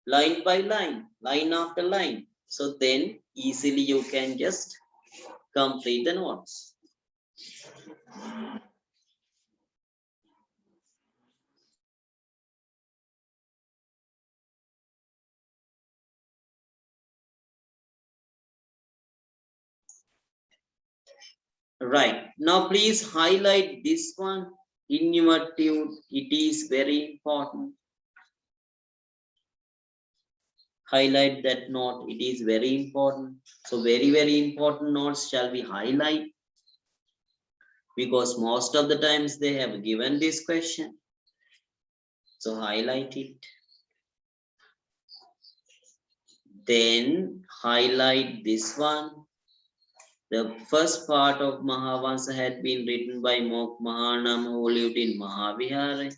line by line, line after line. So then easily you can just complete the notes. Right, now please highlight this one in your tune. It is very important. Highlight that note. It is very important. So very important notes shall we highlight, because most of the times they have given this question. So highlight it. Then highlight this one. The first part of Mahavamsa had been written by Monk Mahanam, who lived in Mahavihara.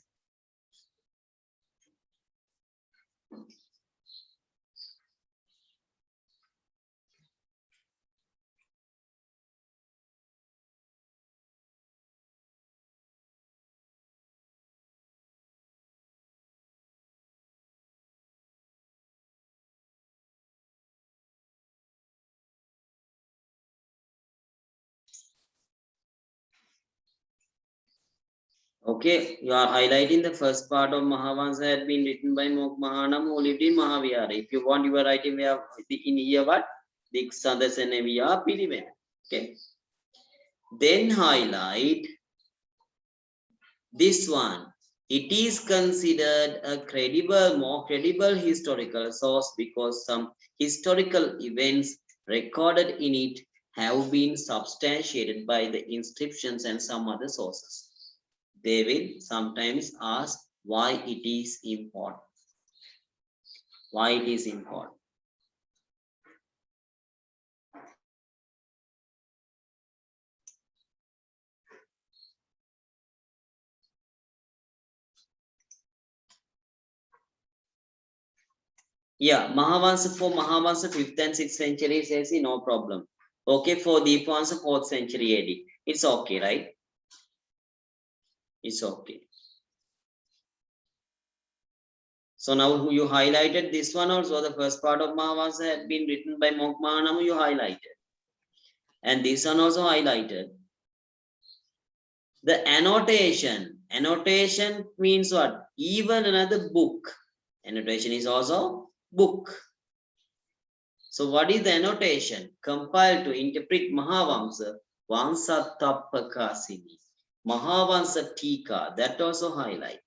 Okay, you are highlighting the first part of Mahavamsa had been written by Monk Mahanam, who lived in Mahavihara. If you want, you are writing in here what? Diksadaseneviya Pirivena. Okay. Then highlight this one. It is considered a more credible historical source because some historical events recorded in it have been substantiated by the inscriptions and some other sources. They will sometimes ask why it is important. Why it is important. Yeah, Mahavamsa for Mahavamsa 5th and 6th century says no problem. Okay, for Deepavamsa 4th century AD. It's okay, right? It's okay. So now you highlighted this one also. The first part of Mahavamsa had been written by Monk Mahanam, you highlighted. And this one also highlighted. The annotation. Annotation means what? Even another book. Annotation is also book. So what is the annotation? Compiled to interpret Mahavamsa, Vansattapakasini. Mahavamsa Tika, that also highlight.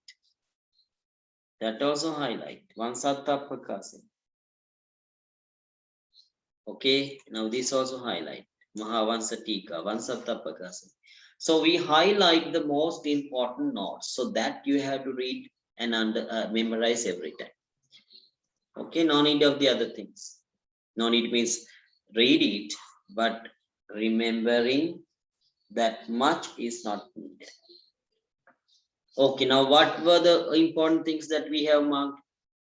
That also highlight. Vansattapakasini. Okay, now this also highlight. Mahavamsa Tika, Vansattapakasini. So we highlight the most important notes so that you have to read and memorize every time. Okay, no need of the other things. No need means read it, but remembering that much is not needed. Okay, now what were the important things that we have marked?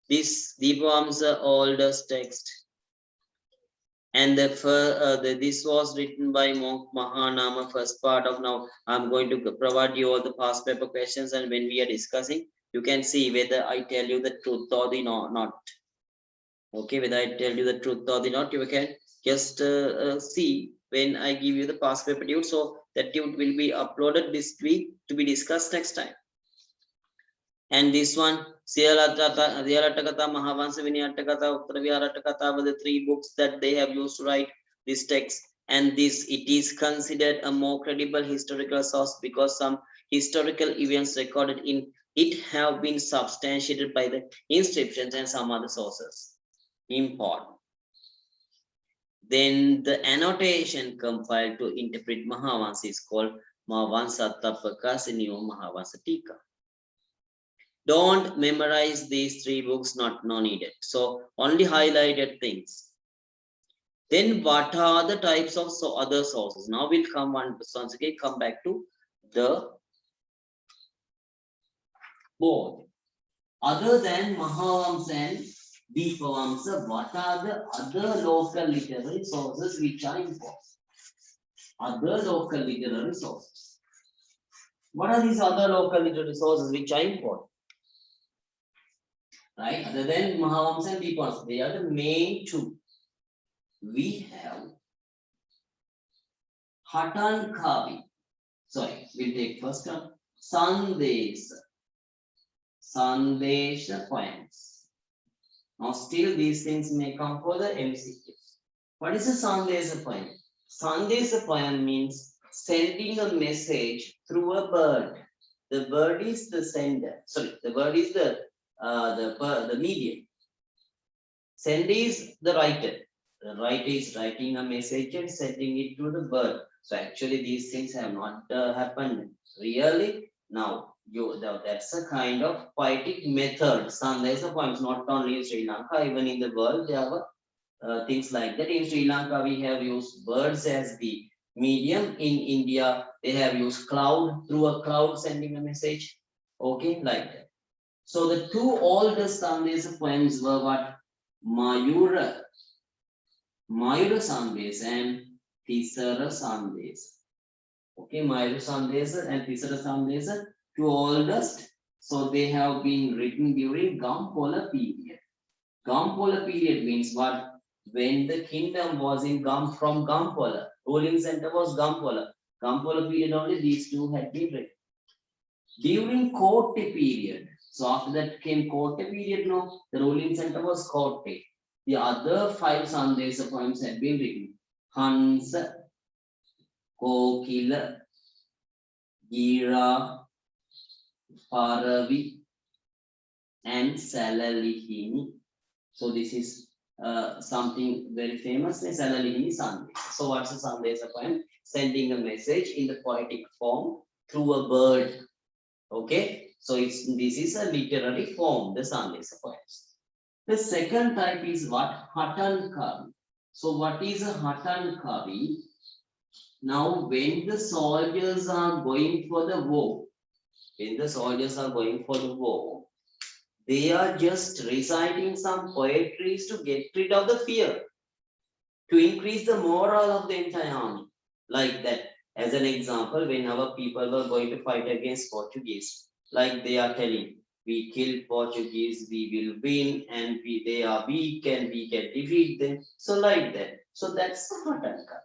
This Deepavamsa oldest text, and this was written by monk Mahanama. First part of, now I'm going to provide you all the past paper questions, and when we are discussing, you can see whether I tell you the truth or the not. Okay, whether I tell you the truth or the not, you can just see when I give you the past paper due. So that due will be uploaded this week to be discussed next time. And this one, Dayarathna, Mahavansa Vinayattakatha, Uttaraviharattakatha were the three books that they have used to write this text. And this, it is considered a more credible historical source because some historical events recorded in it have been substantiated by the inscriptions and some other sources. Important. Then the annotation compiled to interpret Mahavansa is called Mahavansa Tapakasini or Mahavansa Tika. Don't memorize these three books, not needed. So only highlighted things. Then what are the types of other sources? Now we'll come once again, come back to the board. Other than Mahavamsa and Deepavamsa, what are the other local literary sources which are important? Other local literary sources. What are these other local literary sources which are important? Right, other than Mahavamsa and Deepavamsa, they are the main two. We have Hatan Kavi. Sorry, we'll take first one. Sandesha poems. Now, still these things may come for the MCQ. What is a Sandesha poem? Sandesha poem means sending a message through a bird. The bird is the sender. Sorry, the bird is the medium. Send is the writer. The writer is writing a message and sending it to the bird. So actually, these things have not happened really. Now, that's a kind of poetic method. Sandesha poems, not only in Sri Lanka, even in the world, there are things like that. In Sri Lanka, we have used birds as the medium. In India, they have used cloud, through a cloud sending a message. Okay, like that. So the two oldest Sandesha poems were what? Mayura Sandesha and Tisara Sandesha. Okay, Mayura Sandesha and Tisara Sandesha, two oldest. So they have been written during Gampola period. Gampola period means what? When the kingdom was in from Gampola, ruling center was Gampola. Gampola period only these two had been written. During Kotte period, so after that came Kotte period, no, the ruling center was Kotte. The other five Sandesha poems had been written. Hansa, Kokila, Gira, Paravi, and Salalihini. So this is something very famous, Salalihini Sandesha. So what's a Sandesha poem? Sending a message in the poetic form through a bird. Okay, so this is a literary form, the Sandesha poems. The second type is what? Hatan Kavi. So what is a Hatan Kavi? Now, when the soldiers are going for the war, they are just reciting some poetries to get rid of the fear, to increase the morale of the entire army. Like that, as an example, when our people were going to fight against Portuguese, like they are telling, we kill Portuguese, we will win, and they are weak and we can defeat them. So like that. So that's a Hatanka.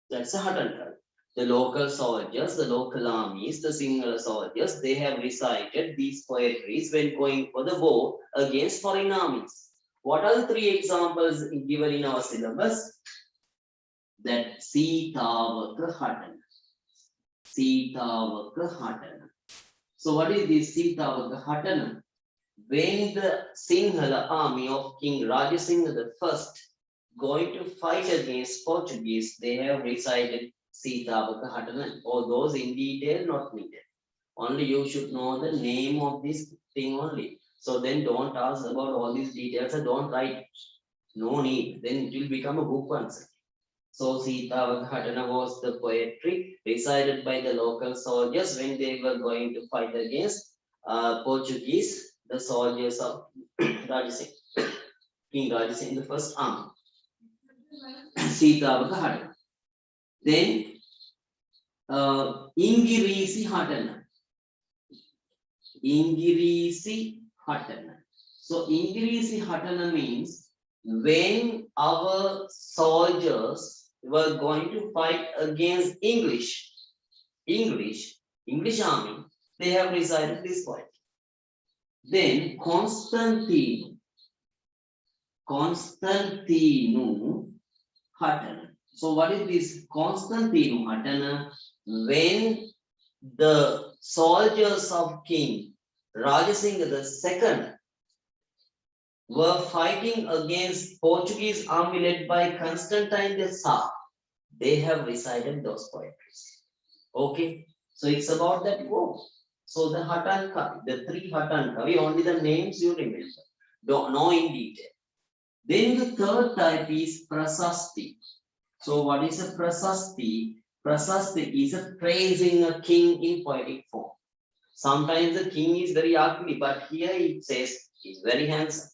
That's a Hatanka. The local soldiers, the local armies, the Sinhala soldiers, they have recited these poetries when going for the war against foreign armies. What are the three examples given in our syllabus? That Sitavaka Hatana. Sitavaka Hatana. So what is this Sitavaka Hatana? When the Sinhala army of King Rajasingha I going to fight against Portuguese, they have recited Sitavaka Hatana. All those in detail not needed. Only you should know the name of this thing only. So then don't ask about all these details and don't write. No need. Then it will become a book once. So Sitavaka Hatana was the poetry recited by the local soldiers when they were going to fight against Portuguese, the soldiers of Rajasingh, King Rajasingh, the first army. Sitavaka Hatana. Then Ingirisi Hatana. Ingirisi Hatana. So Ingirisi Hatana means when our soldiers were going to fight against English army, they have recited this point. Then Constantino Hatana. So what is this Constantino Hatana? When the soldiers of King Rajasingh II were fighting against Portuguese army led by Constantine the Tsar, they have recited those poetries. Okay, so it's about that war. So the Hatan Kavi, the three Hatan Kavi, only the names you remember, don't know in detail. Then the third type is Prasasti. So what is a Prasasti? Prasasti is a praising a king in poetic form. Sometimes the king is very ugly, but here it says he's very handsome.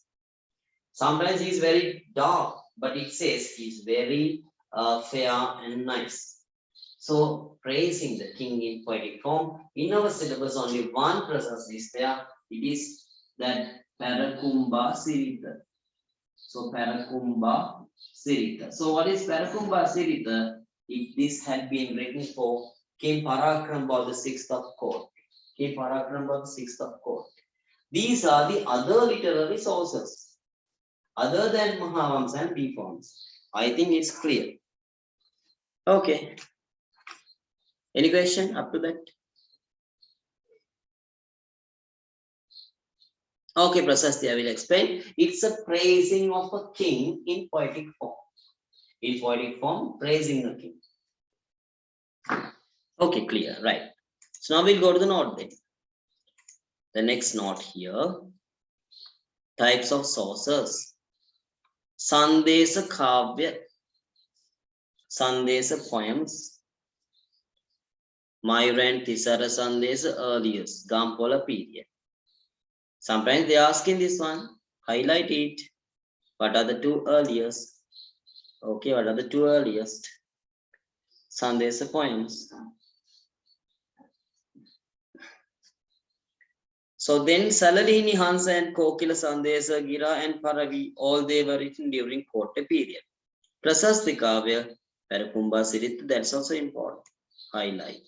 Sometimes he's very dark, but it says he's very fair and nice. So praising the king in poetic form. In our syllabus, only one Prasasti is there. It is that Parakumba Sirita. So Parakumba Sirita. So what is Parakumba Sirita? If this had been written for King Parakramba the sixth of court. King Parakramba the sixth of court. These are the other literary sources other than Mahavamsa and Reforms. I think it's clear. Okay. Any question up to that? Okay, Prasasti, I will explain. It's a praising of a king in poetic form. In poetic form, praising a king. Okay, clear, right. So now we'll go to the note then. The next note here. Types of sources. Sandesa Kavya. Sandesa poems. Mayura and Tisara Sandesa earliest, Gampola period. Sometimes they ask in this one, highlight it. What are the two earliest? Okay, what are the two earliest? Sandesa poems. So then Salalini, Hansa and Kokila Sandesa, Gira and Paravi, all they were written during Kotte period. Prasasti Kavya, Parakumba Sirit, that's also important. Highlight.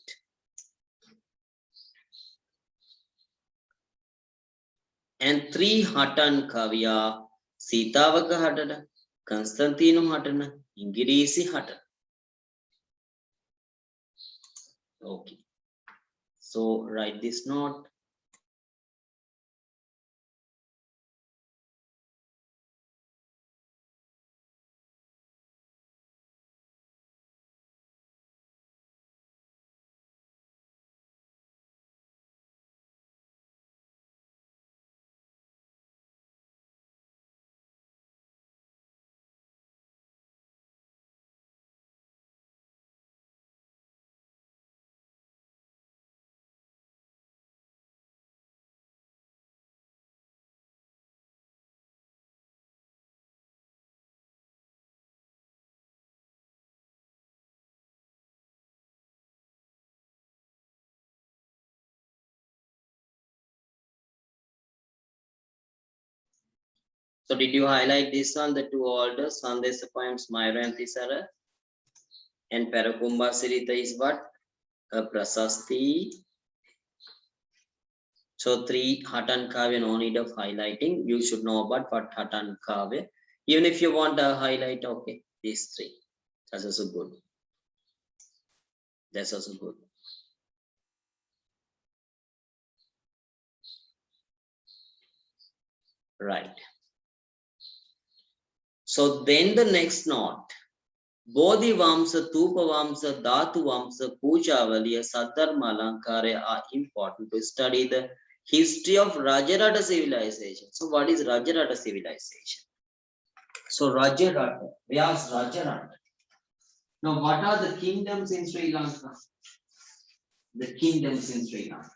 And three Hatan Kavya, Sitavaka Hatana, Constantino Hatana, Ingirisi Hatana. Okay. So write this note. So did you highlight this one, the two orders, Sandesa poems, Mayura and Tisara? And Parakumba Sirita is what? A Prasasti. So three Hatan Kavya, no need of highlighting. You should know about what Hatan Kavya. Even if you want a highlight, okay, these three. That's also good. That's also good. Right. So then the next note. Bodhivamsa, Thupavamsa, Dhatuvamsa, Pujavaliya, Saddharma, Alankara are important to study the history of Rajarata civilization. So, what is Rajarata civilization? So Rajarata, where's Rajarata? Now, what are the kingdoms in Sri Lanka? The kingdoms in Sri Lanka.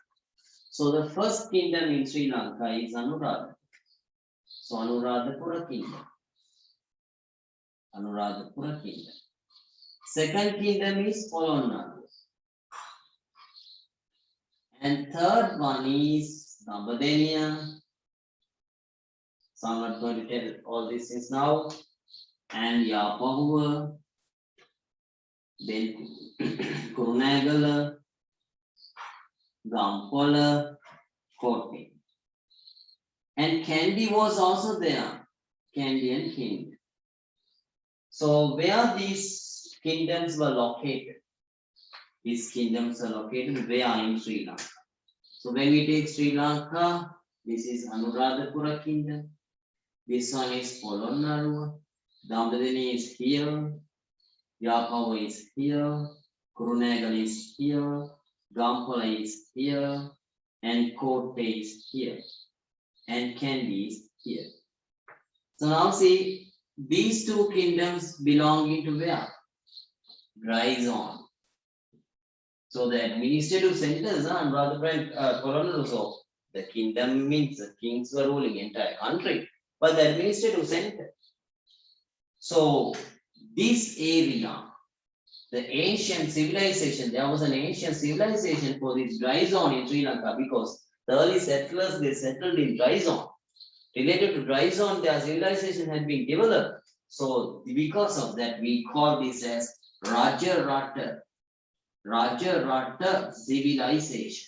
So the first kingdom in Sri Lanka is Anuradha. So Anuradhapura kingdom. Anuradhapura kingdom. Second kingdom is Polonnaru. And third one is Nabadenia. So I'm not going to tell all these things now. And Yapahua, then Kurunagala, Gampola, Kotte. And Kandy was also there. Kandy and King. So where these kingdoms were located? These kingdoms are located where in Sri Lanka. So when we take Sri Lanka, this is Anuradhapura kingdom. This one is Polonnaruwa. Dambadini is here. Yapava is here. Kurunagal is here. Gampola is here. And Kotte is here. And Kandy is here. So now see, these two kingdoms belonging to where? Dry zone. So the administrative centers and rather than colonial, so the kingdom means the kings were ruling entire country, but the administrative center. So this area, the ancient civilization, there was an ancient civilization for this dry zone in Sri Lanka because the early settlers they settled in dry zone. Related to dry zone, their civilization had been developed. So because of that, we call this as Rajarata. Rajarata civilization.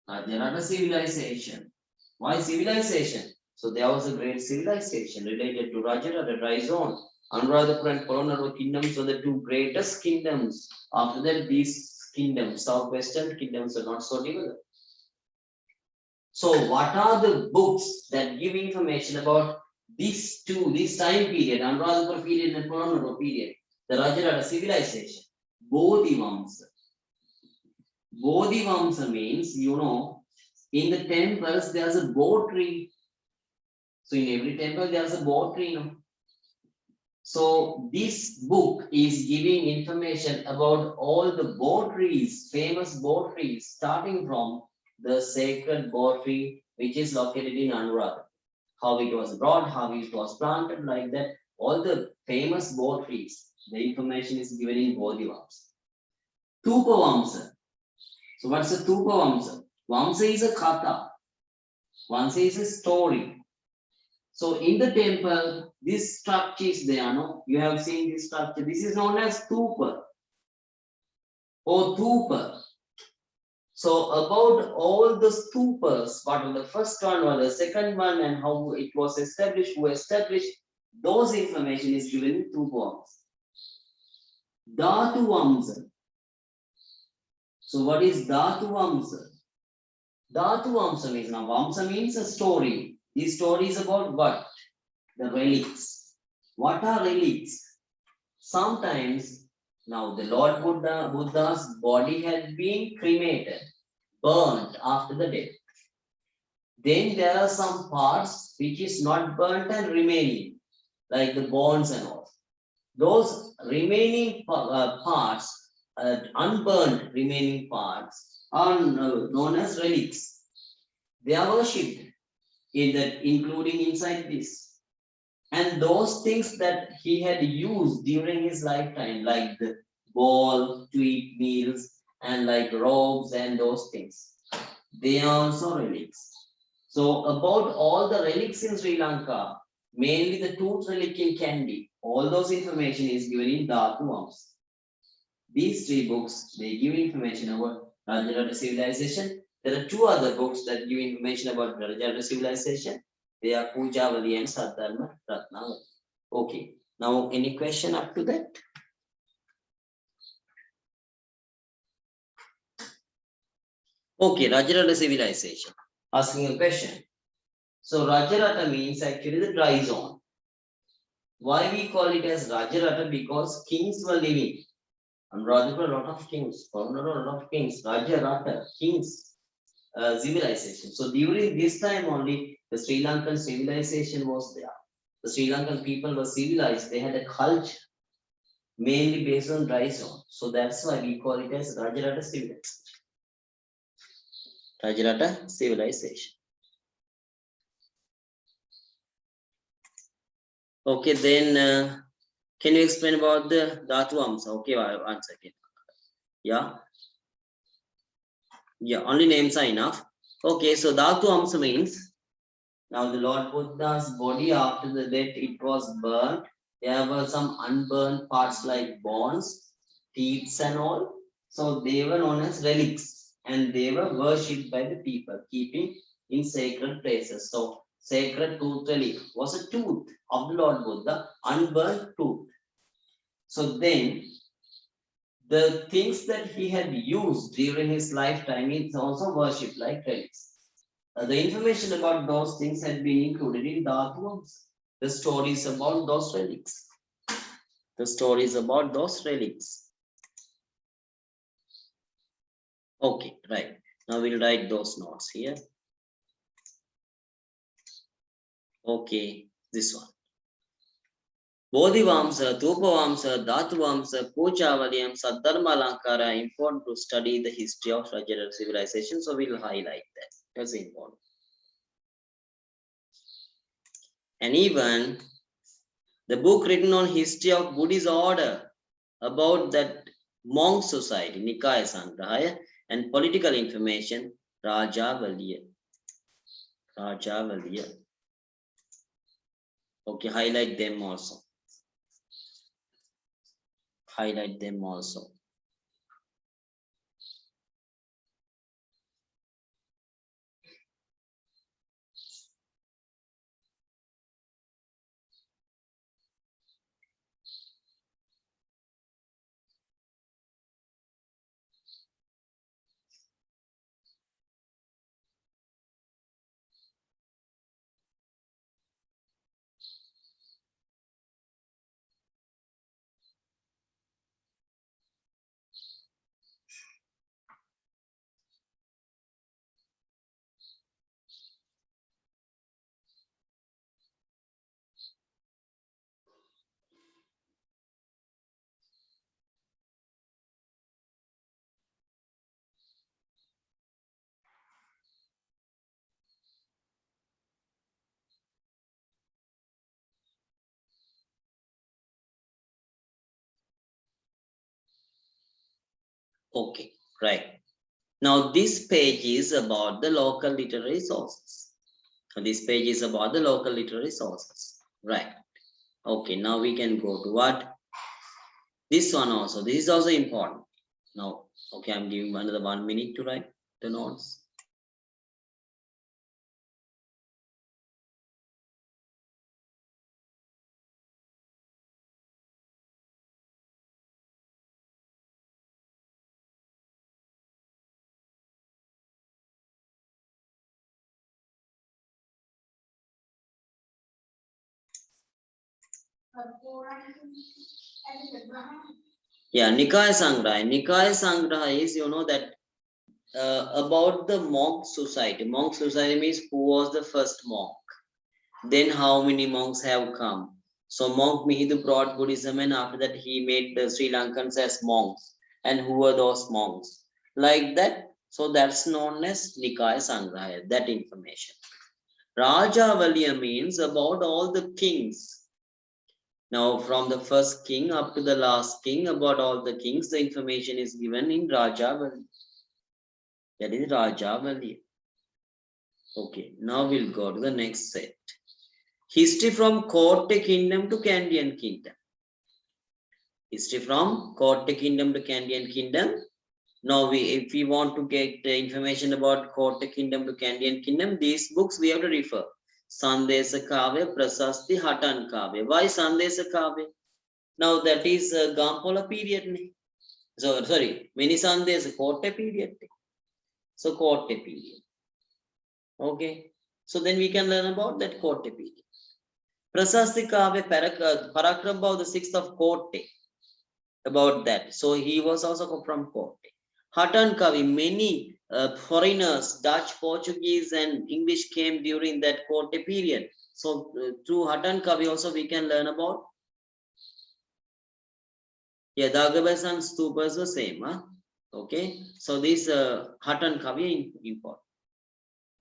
Rajarata civilization. Why civilization? So there was a great civilization related to Rajarata dry zone. Anuradhapura and Polonnaruwa kingdoms were the two greatest kingdoms. After that, these kingdoms, southwestern kingdoms, are not so developed. So what are the books that give information about these two, this time period, Anuradhapura period and Polonnaruwa period, the Rajarata civilization? Bodhivamsa. Bodhivamsa means, you know, in the temples there's a bo tree. So in every temple there's a bo tree. You know? So this book is giving information about all the bo trees, famous bo trees, starting from the sacred bo tree, which is located in Anuradha. How it was brought, how it was planted, like that. All the famous bo trees, the information is given in Bodhivamsa. Thupavamsa. So what's a Thupavamsa? Vamsa is a katha. Vamsa is a story. So in the temple, this structure is there, no? You have seen this structure. This is known as Thupa or Thupa. So about all the stupas, what was the first one or the second one and how it was established, who established, those information is given in Thupavamsa. Dhatuvamsa. So what is Dhatuvamsa? Dhatuvamsa means, now Vamsa means a story. This story is about what? The relics. What are relics? Sometimes, now the Lord Buddha's body had been cremated, burnt after the death. Then there are some parts which is not burnt and remaining, like the bones and all. Those remaining parts, unburned remaining parts, are known as relics. They are worshipped in that, including inside this. And those things that he had used during his lifetime, like the bowl to eat meals and like robes and those things, they are also relics. So about all the relics in Sri Lanka, mainly the tooth relic in Kandy, all those information is given in Dhatuvamsa. These three books, they give information about Rajarata civilization. There are two other books that give information about Rajarata civilization. They are Pujavali and Saddharma Ratnavali. Okay. Now, any question up to that? Okay, Rajarata civilization. Asking a question. So Rajarata means actually the dry zone. Why we call it as Rajarata? Because kings were living. And Raja, a lot of kings, a lot of kings, Rajarata, kings, civilization. So during this time only, the Sri Lankan civilization was there. The Sri Lankan people were civilized. They had a culture mainly based on dry zone. So that's why we call it as Rajarata civilization. Rajarata civilization. Okay, then can you explain about the Dhatu Amsa? Okay, one second. Yeah. Yeah, only names are enough. Okay, so Dhatu Amsa means now the Lord Buddha's body after the death it was burnt. There were some unburned parts like bones, teeth and all. So they were known as relics and they were worshipped by the people, keeping in sacred places. So sacred tooth relic was a tooth of the Lord Buddha, unburned tooth. So then the things that he had used during his lifetime is also worshipped like relics. The information about those things had been included in Dhatu. The stories about those relics. The stories about those relics. Okay, right. Now we'll write those notes here. Okay, this one. Bodhivamsa, Thupavamsa, Dhatuvamsa, Poochavalyam, Saddharma Alankara, important to study the history of Rajara civilization. So we'll highlight that. That's important. And even the book written on history of Buddhist order about that monk society, Nikaya Sangrahaya, and political information, Rajavaliya. Rajavaliya. Okay, highlight them also. Highlight them also. Okay, right. Now this page is about the local literary sources. This page is about the local literary sources. Right. Okay, now we can go to what? This one also. This is also important. Now, okay, I'm giving another 1 minute to write the notes. Yeah, Nikaya Sangraha. Nikaya Sangraha is, you know, that about the monk society. Monk society means who was the first monk. Then how many monks have come. So monk Mihidu brought Buddhism and after that he made the Sri Lankans as monks. And who were those monks? Like that. So that's known as Nikaya Sangraha, that information. Rajavaliya means about all the kings. Now, from the first king up to the last king, about all the kings, the information is given in Rajavali. That is Rajavali. Okay, now we'll go to the next set. History from Kotte Kingdom to Kandyan Kingdom. History from Kotte Kingdom to Kandyan Kingdom. Now, if we want to get the information about Kotte Kingdom to Kandyan Kingdom, these books we have to refer. Sandesa Kavya, Prasasti, Hatan Kavya. Why Sandesa Kavya? Now that is Gampola period. So sorry, many Sandesa Kotte period. So Kotte period. Okay. So then we can learn about that Kotte period. Prasastikave Parakram the 6th of Kotte. About that. So he was also from Kotte. Hatan Kavi, many foreigners, Dutch, Portuguese, and English came during that Kotte period. So through Hatan Kavi also we can learn about. Yeah, Dagabas and Stupas the same. Huh? Okay. So this Hatan Kavi important.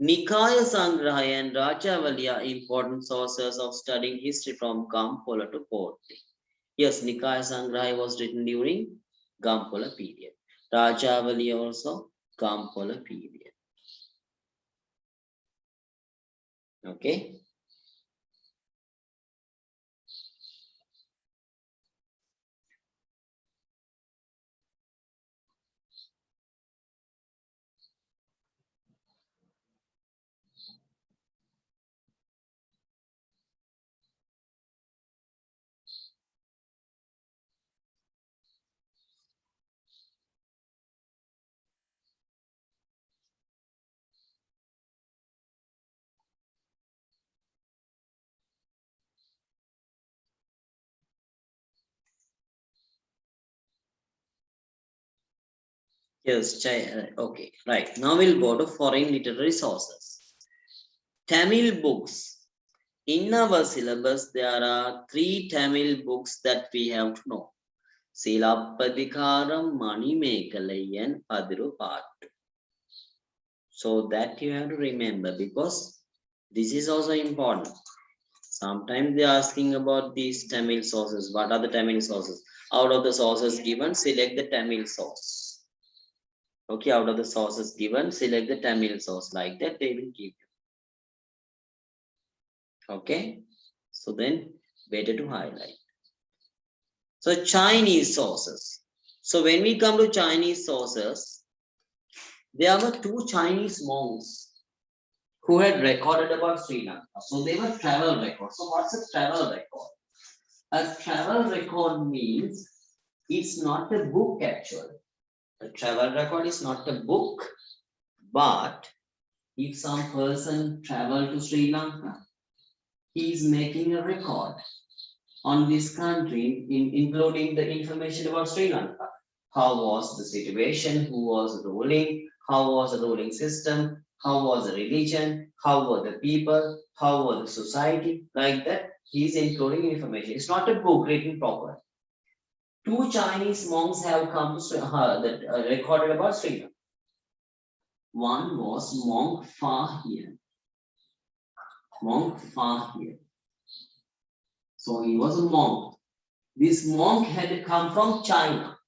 Nikaya Sangrahaya and Rajavali are important sources of studying history from Kampola to Kotte. Yes, Nikaya Sangrahaya was written during Gampola period. Rajavali also Gampola period. Okay. Yes, okay, right. Now we'll go to foreign literary sources. Tamil books. In our syllabus, there are 3 Tamil books that we have to know. Silapadikaram, Manimekalai, and Padirupaattu. So that you have to remember because this is also important. Sometimes they are asking about these Tamil sources. What are the Tamil sources? Out of the sources given, select the Tamil source. Okay, out of the sources given, select the Tamil source. Like that, they will give you. Okay, so then better to highlight. So Chinese sources. So when we come to Chinese sources, there were 2 Chinese monks who had recorded about Sri Lanka. So they were travel records. So what's a travel record? A travel record means it's not a book actually. A travel record is not a book, but if some person traveled to Sri Lanka, he is making a record on this country, including the information about Sri Lanka. How was the situation? Who was ruling? How was the ruling system? How was the religion? How were the people? How was the society? Like that, he is including information. It's not a book written properly. 2 Chinese monks have come to that recorded about Sri Lanka. One was monk Fahian. Monk Fahian. So he was a monk. This monk had come from China.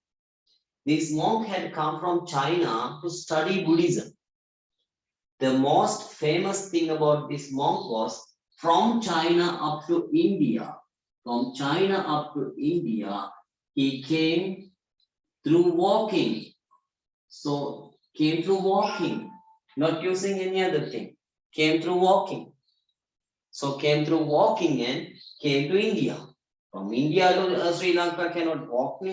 This monk had come from China to study Buddhism. The most famous thing about this monk was from China up to India. From China up to India, he came through walking. So came through walking, not using any other thing. Came through walking. So came through walking and came to India. From India to Sri Lanka cannot walk.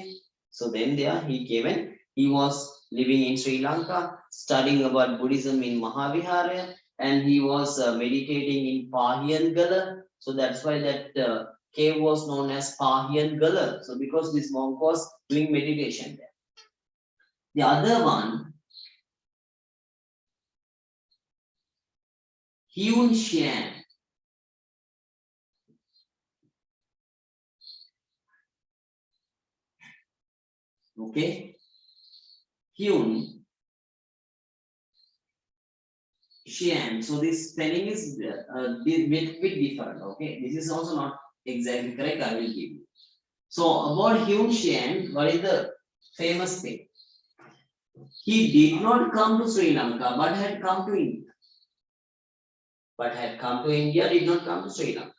So then there he came and he was living in Sri Lanka, studying about Buddhism in Mahavihara, and he was meditating in Pahian Gala. So that's why that cave was known as Pahian Gala. So because this monk was doing meditation there. The other one, Hyun Xian. Okay, Hyun Xian. So this spelling is bit different. Okay, this is also not exactly correct. I will give you. So about Hyun Xian, what is the famous thing? He did not come to Sri Lanka, but had come to India. But had come to India, did not come to Sri Lanka.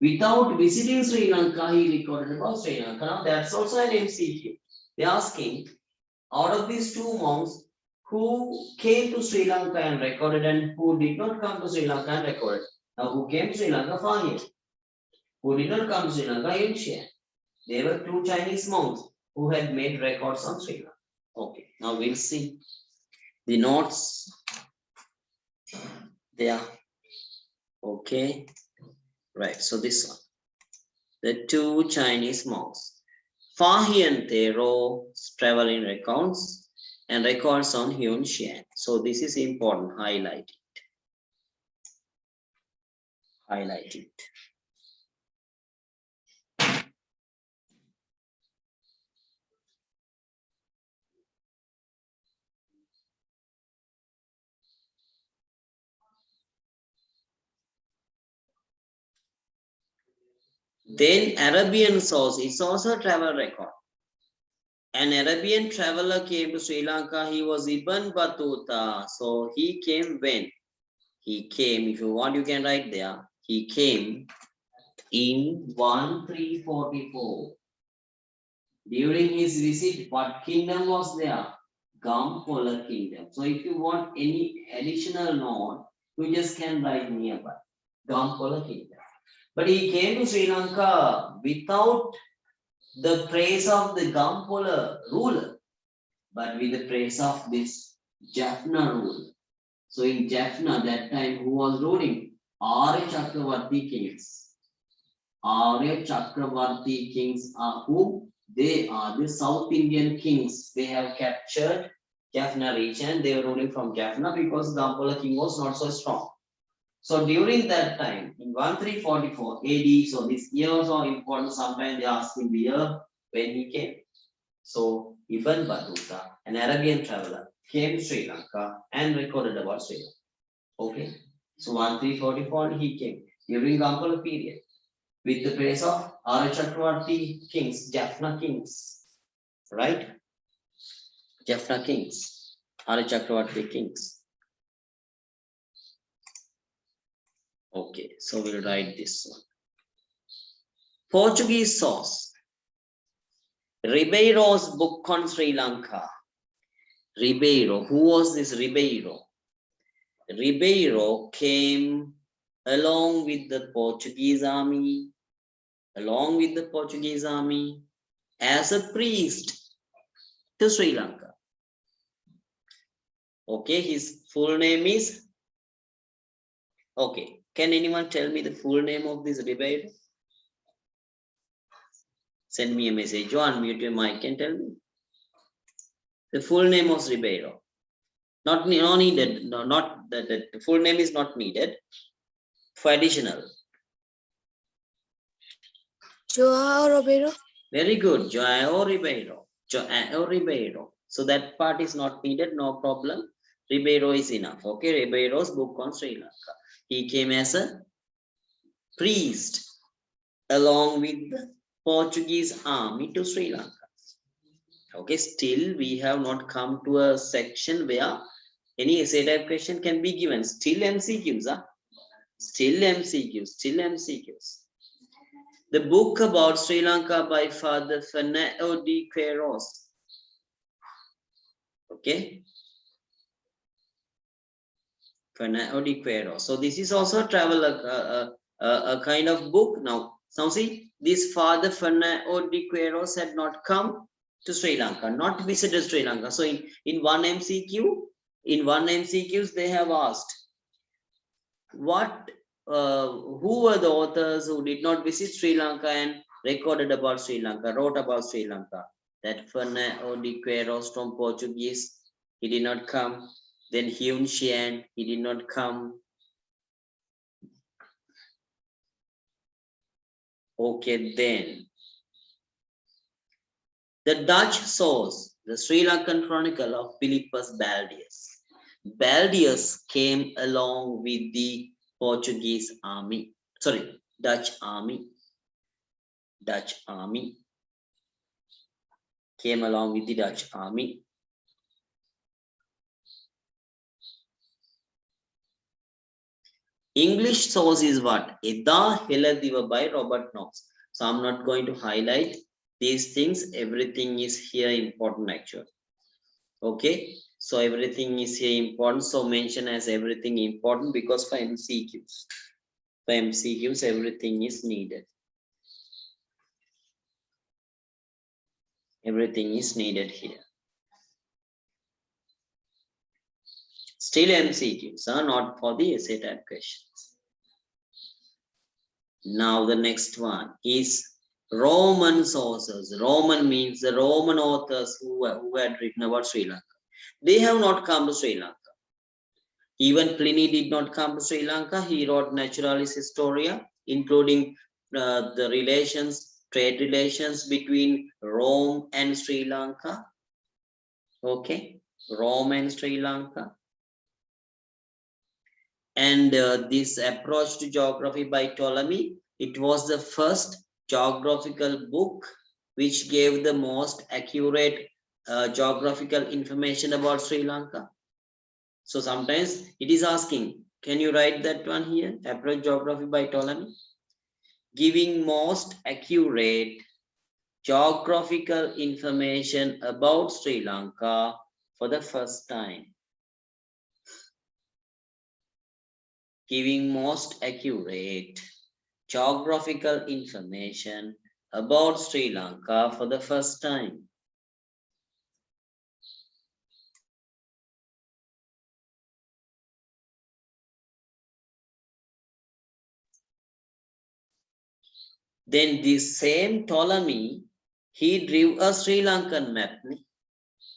Without visiting Sri Lanka, he recorded about Sri Lanka. Now that's also an MCQ. They're asking, out of these 2 monks, who came to Sri Lanka and recorded and who did not come to Sri Lanka and recorded? Now who came to Sri Lanka? Fahir. Who did not come to Sri Lanka? Yunxian. There were 2 Chinese monks who had made records on Sri Lanka. Okay, now we'll see the notes there. Okay. Right, so this one. The two Chinese monks. Fahian wrote traveling recounts and records on Hyun Xian. So this is important. Highlight it. Highlight it. Then Arabian source is also a travel record. An Arabian traveler came to Sri Lanka. He was Ibn Battuta. So he came when? He came, if you want, you can write there. He came in 1344. During his visit, what kingdom was there? Gampola kingdom. So if you want any additional note, you just can write nearby. Gampola kingdom. But he came to Sri Lanka without the praise of the Gampola ruler, but with the praise of this Jaffna ruler. So in Jaffna, that time, who was ruling? Arya Chakravarti kings. Arya Chakravarti kings are who? They are the South Indian kings. They have captured Jaffna region. They were ruling from Jaffna because Gampola king was not so strong. So during that time, in 1344 AD, so this year also important. Sometimes they ask him the year when he came. So Ibn Battuta, an Arabian traveler, came to Sri Lanka and recorded about Sri Lanka. Okay, so 1344 he came during Gampola period with the praise of Arya Chakravarti kings, Jaffna kings, right? Jaffna kings, Arya Chakravarti kings. Okay, so we'll write this one. Portuguese source. Ribeiro's book on Sri Lanka. Ribeiro, who was this Ribeiro? Ribeiro came along with the Portuguese army, as a priest to Sri Lanka. Okay, his full name is, okay, can anyone tell me the full name of this Ribeiro? Send me a message or unmute your mic and tell me. The full name of Ribeiro. Not needed, no, not the full name is not needed. For additional. Joao Ribeiro. Very good, Joao Ribeiro. Joao Ribeiro. So that part is not needed, no problem. Ribeiro is enough. Okay, Ribeiro's book on Sri Lanka. He came as a priest along with the Portuguese army to Sri Lanka. Okay, still we have not come to a section where any essay type question can be given. Still MCQs, huh? Still MCQs. The book about Sri Lanka by Father Fernando de Queiroz. Okay. Fernando de Queiroz. So this is also a travel, a kind of book. Now see, this Father Fernando de Queiroz had not come to Sri Lanka, not visited Sri Lanka. So in one MCQs, they have asked, what, who were the authors who did not visit Sri Lanka and recorded about Sri Lanka, wrote about Sri Lanka? That Fernando de Queiroz from Portuguese, he did not come. Then Hyun Xian, he did not come. Okay, then the Dutch source, the Sri Lankan Chronicle of Philippus Baldius. Baldius came along with the Portuguese army, sorry, Dutch army. Came along with the Dutch army. English source is what? Eda Heladiva by Robert Knox. So I'm not going to highlight these things. Everything is here important actually. Okay, so everything is here important. So mention as everything important because for MCQs, everything is needed. Everything is needed here. Still MCQs are not for the essay type questions. Now the next one is Roman sources. Roman means the Roman authors who had written about Sri Lanka. They have not come to Sri Lanka. Even Pliny did not come to Sri Lanka. He wrote Naturalis Historia, including the relations, trade relations between Rome and Sri Lanka. Okay, Rome and Sri Lanka. And this approach to geography by Ptolemy, it was the first geographical book which gave the most accurate geographical information about Sri Lanka. So sometimes it is asking, can you write that one here? Approach geography by Ptolemy, giving most accurate geographical information about Sri Lanka for the first time. Giving most accurate geographical information about Sri Lanka for the first time. Then this same Ptolemy, he drew a Sri Lankan map.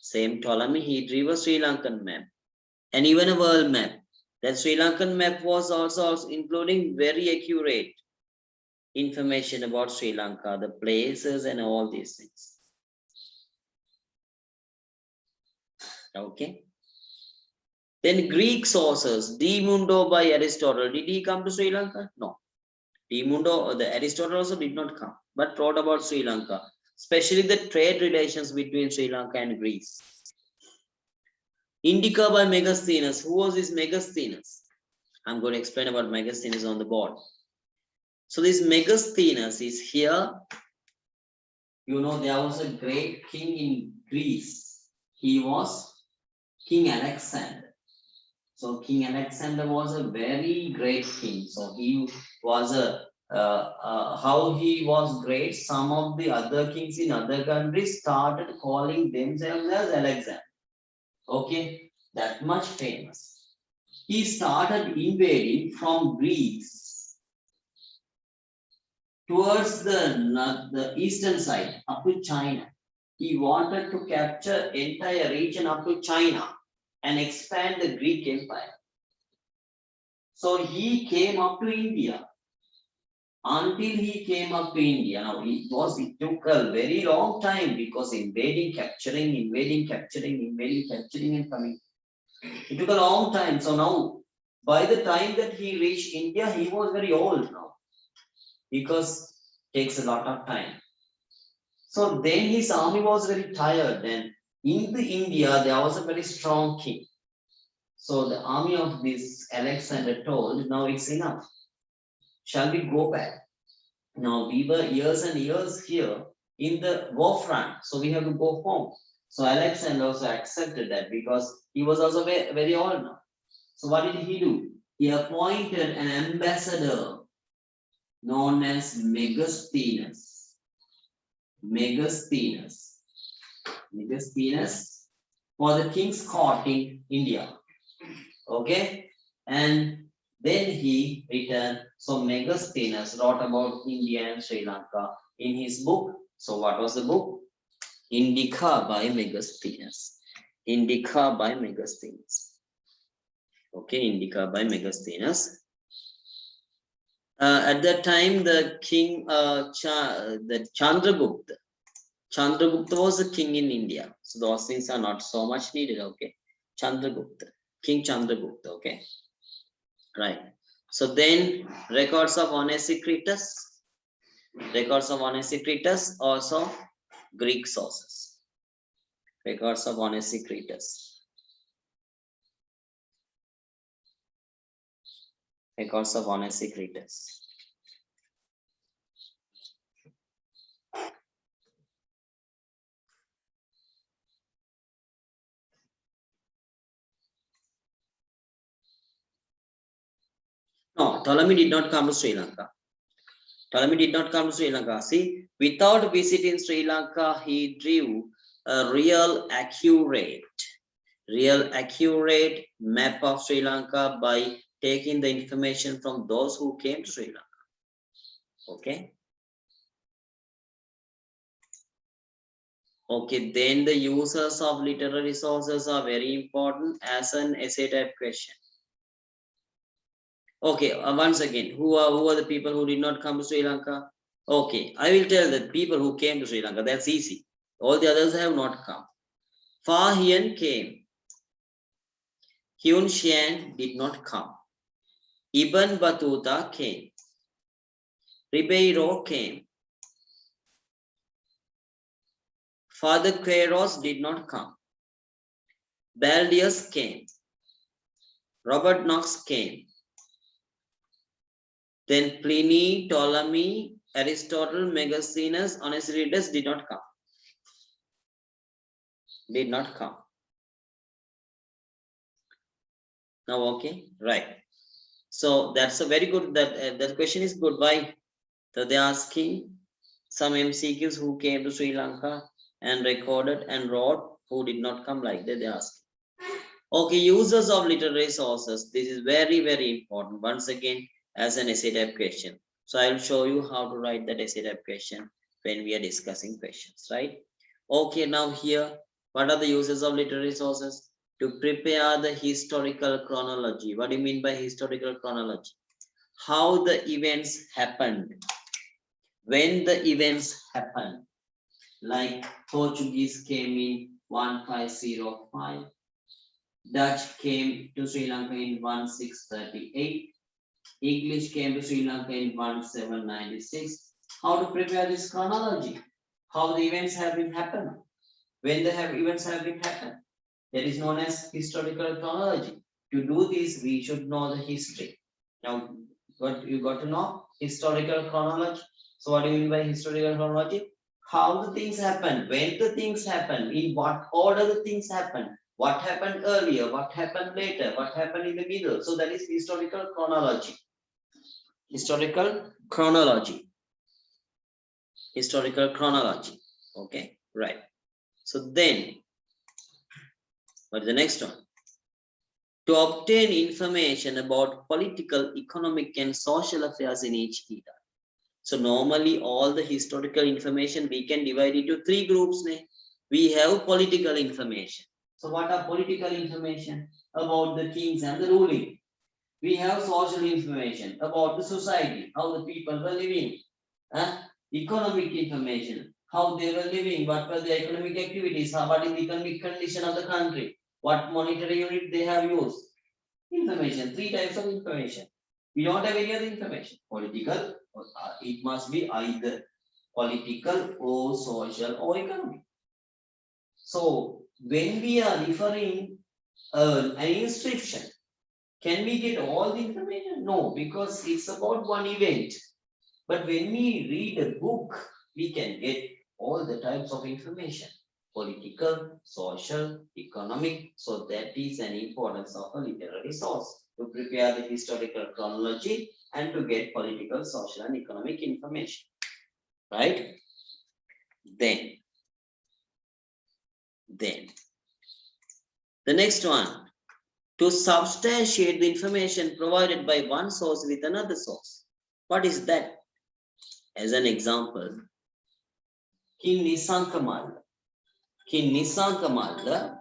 Same Ptolemy, he drew a Sri Lankan map and even a world map. That Sri Lankan map was also including very accurate information about Sri Lanka, the places and all these things. Okay. Then Greek sources, De Mundo by Aristotle. Did he come to Sri Lanka? No. De Mundo, the Aristotle also did not come, but wrote about Sri Lanka, especially the trade relations between Sri Lanka and Greece. Indica by Megasthenes. Who was this Megasthenes? I'm going to explain about Megasthenes on the board. So this Megasthenes is here. You know, there was a great king in Greece. He was King Alexander. So King Alexander was a very great king. So he was how he was great. Some of the other kings in other countries started calling themselves as Alexander. Okay, that much famous. He started invading from Greece towards the eastern side up to China. He wanted to capture entire region up to China and expand the Greek Empire. So he came up to India. Until he came up to India, now it took a very long time because invading, capturing, and coming. It took a long time. So now, by the time that he reached India, he was very old now because it takes a lot of time. So then his army was very tired. Then in the India, there was a very strong king. So the army of this Alexander told, now it's enough. Shall we go back? Now we were years and years here in the war front, so we have to go home. So Alexander also accepted that because he was also very, very old now. So what did he do? He appointed an ambassador known as Megasthenes. Megasthenes for the king's court in India. Okay, and then he returned. So Megasthenes wrote about India and Sri Lanka in his book. So what was the book? Indica by Megasthenes. Indica by Megasthenes. Okay, Indica by Megasthenes. At that time, the king, the Chandragupta was the king in India. So those things are not so much needed. Okay, Chandragupta, King Chandragupta. Okay. Right. So then records of Onesicritus, also Greek sources. Records of Onesicritus. Records of Onesicritus. No, Ptolemy did not come to Sri Lanka. Ptolemy did not come to Sri Lanka. See, without visiting Sri Lanka, he drew a real accurate map of Sri Lanka by taking the information from those who came to Sri Lanka. Okay. Okay, then the uses of literary sources are very important as an essay type question. Okay, once again, who are the people who did not come to Sri Lanka? Okay, I will tell the people who came to Sri Lanka. That's easy. All the others have not come. Fa Hien came. Hyun Xian did not come. Ibn Battuta came. Ribeiro came. Father Queiroz did not come. Baldius came. Robert Knox came. Then Pliny, Ptolemy, Aristotle, Megasthenes, Onesicritus did not come. Did not come. Now, okay, right. So that's a very good. That question is good. Why? So they're asking some MCQs who came to Sri Lanka and recorded and wrote who did not come, like that. They ask. Okay, users of literary sources. This is very, very important. Once again, as an essay type question. So I will show you how to write that essay type question when we are discussing questions, right? Okay, now here, what are the uses of literary sources? To prepare the historical chronology. What do you mean by historical chronology? How the events happened, when the events happened. Like Portuguese came in 1505. Dutch came to Sri Lanka in 1638. English came to Sri Lanka in 1796. How to prepare this chronology? How the events have been happened? When the events have been happened? That is known as historical chronology. To do this, we should know the history. Now, what you got to know? Historical chronology. So, what do you mean by historical chronology? How the things happen, when the things happen, in what order the things happen, what happened earlier, what happened later, what happened in the middle. So, that is historical chronology. Historical chronology. Historical chronology. Okay, right. So, then, what is the next one? To obtain information about political, economic, and social affairs in each era. So normally all the historical information we can divide into three groups. We have political information. So what are political information? About the kings and the ruling. We have social information about the society, how the people were living. Economic information, how they were living, what were the economic activities, what is the economic condition of the country, what monetary unit they have used. Information, three types of information. We don't have any other information. Political, it must be either political or social or economic. So when we are referring an inscription, can we get all the information? No, because it's about one event. But when we read a book, we can get all the types of information. Political, social, economic. So that is an importance of a literary source to prepare the historical chronology and to get political, social, and economic information. Right? Then the next one, to substantiate the information provided by one source with another source. What is that? As an example, King Nisankamala. King Nisankamala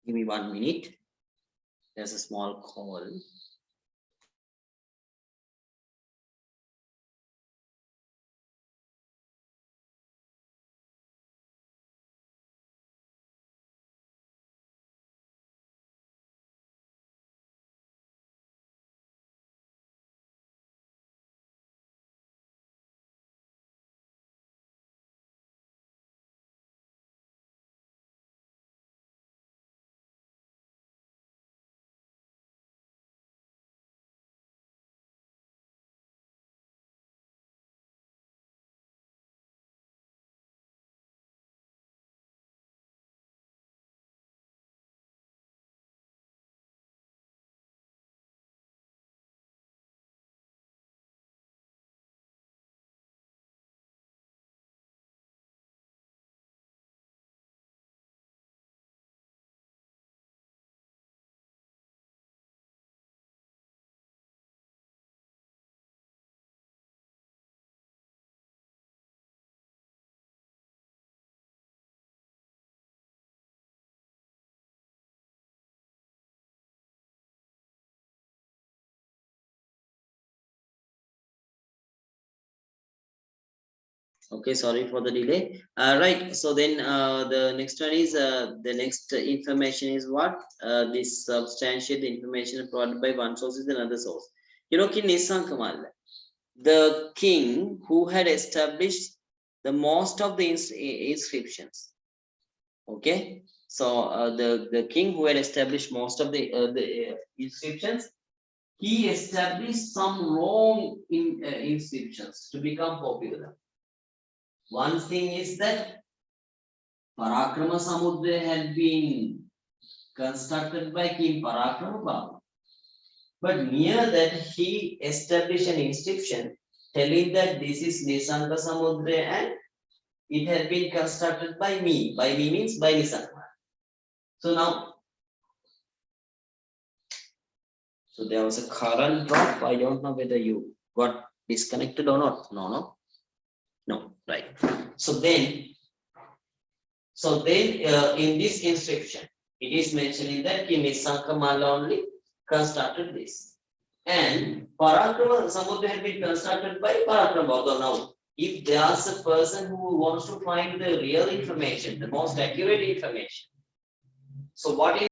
give me 1 minute. There's a small call. Okay, sorry for the delay. Right, so then the next one is the next information is what? This substantiate information provided by one source is another source. You know, the king who had established the most of the inscriptions. Okay, so the king who had established most of the inscriptions, he established some wrong inscriptions to become popular. One thing is that Parakrama Samudra had been constructed by King Parakrama, but near that he established an inscription telling that this is Nisanka Samudra and it had been constructed by me. By me means by Nisanka. So now, so there was a current drop. I don't know whether you got disconnected or not. No, right. So then in this inscription, it is mentioning that Nisanka Malla only constructed this. And Parakrama Samudra had been constructed by Parakrama. Although now, if there's a person who wants to find the real information, the most accurate information, so what is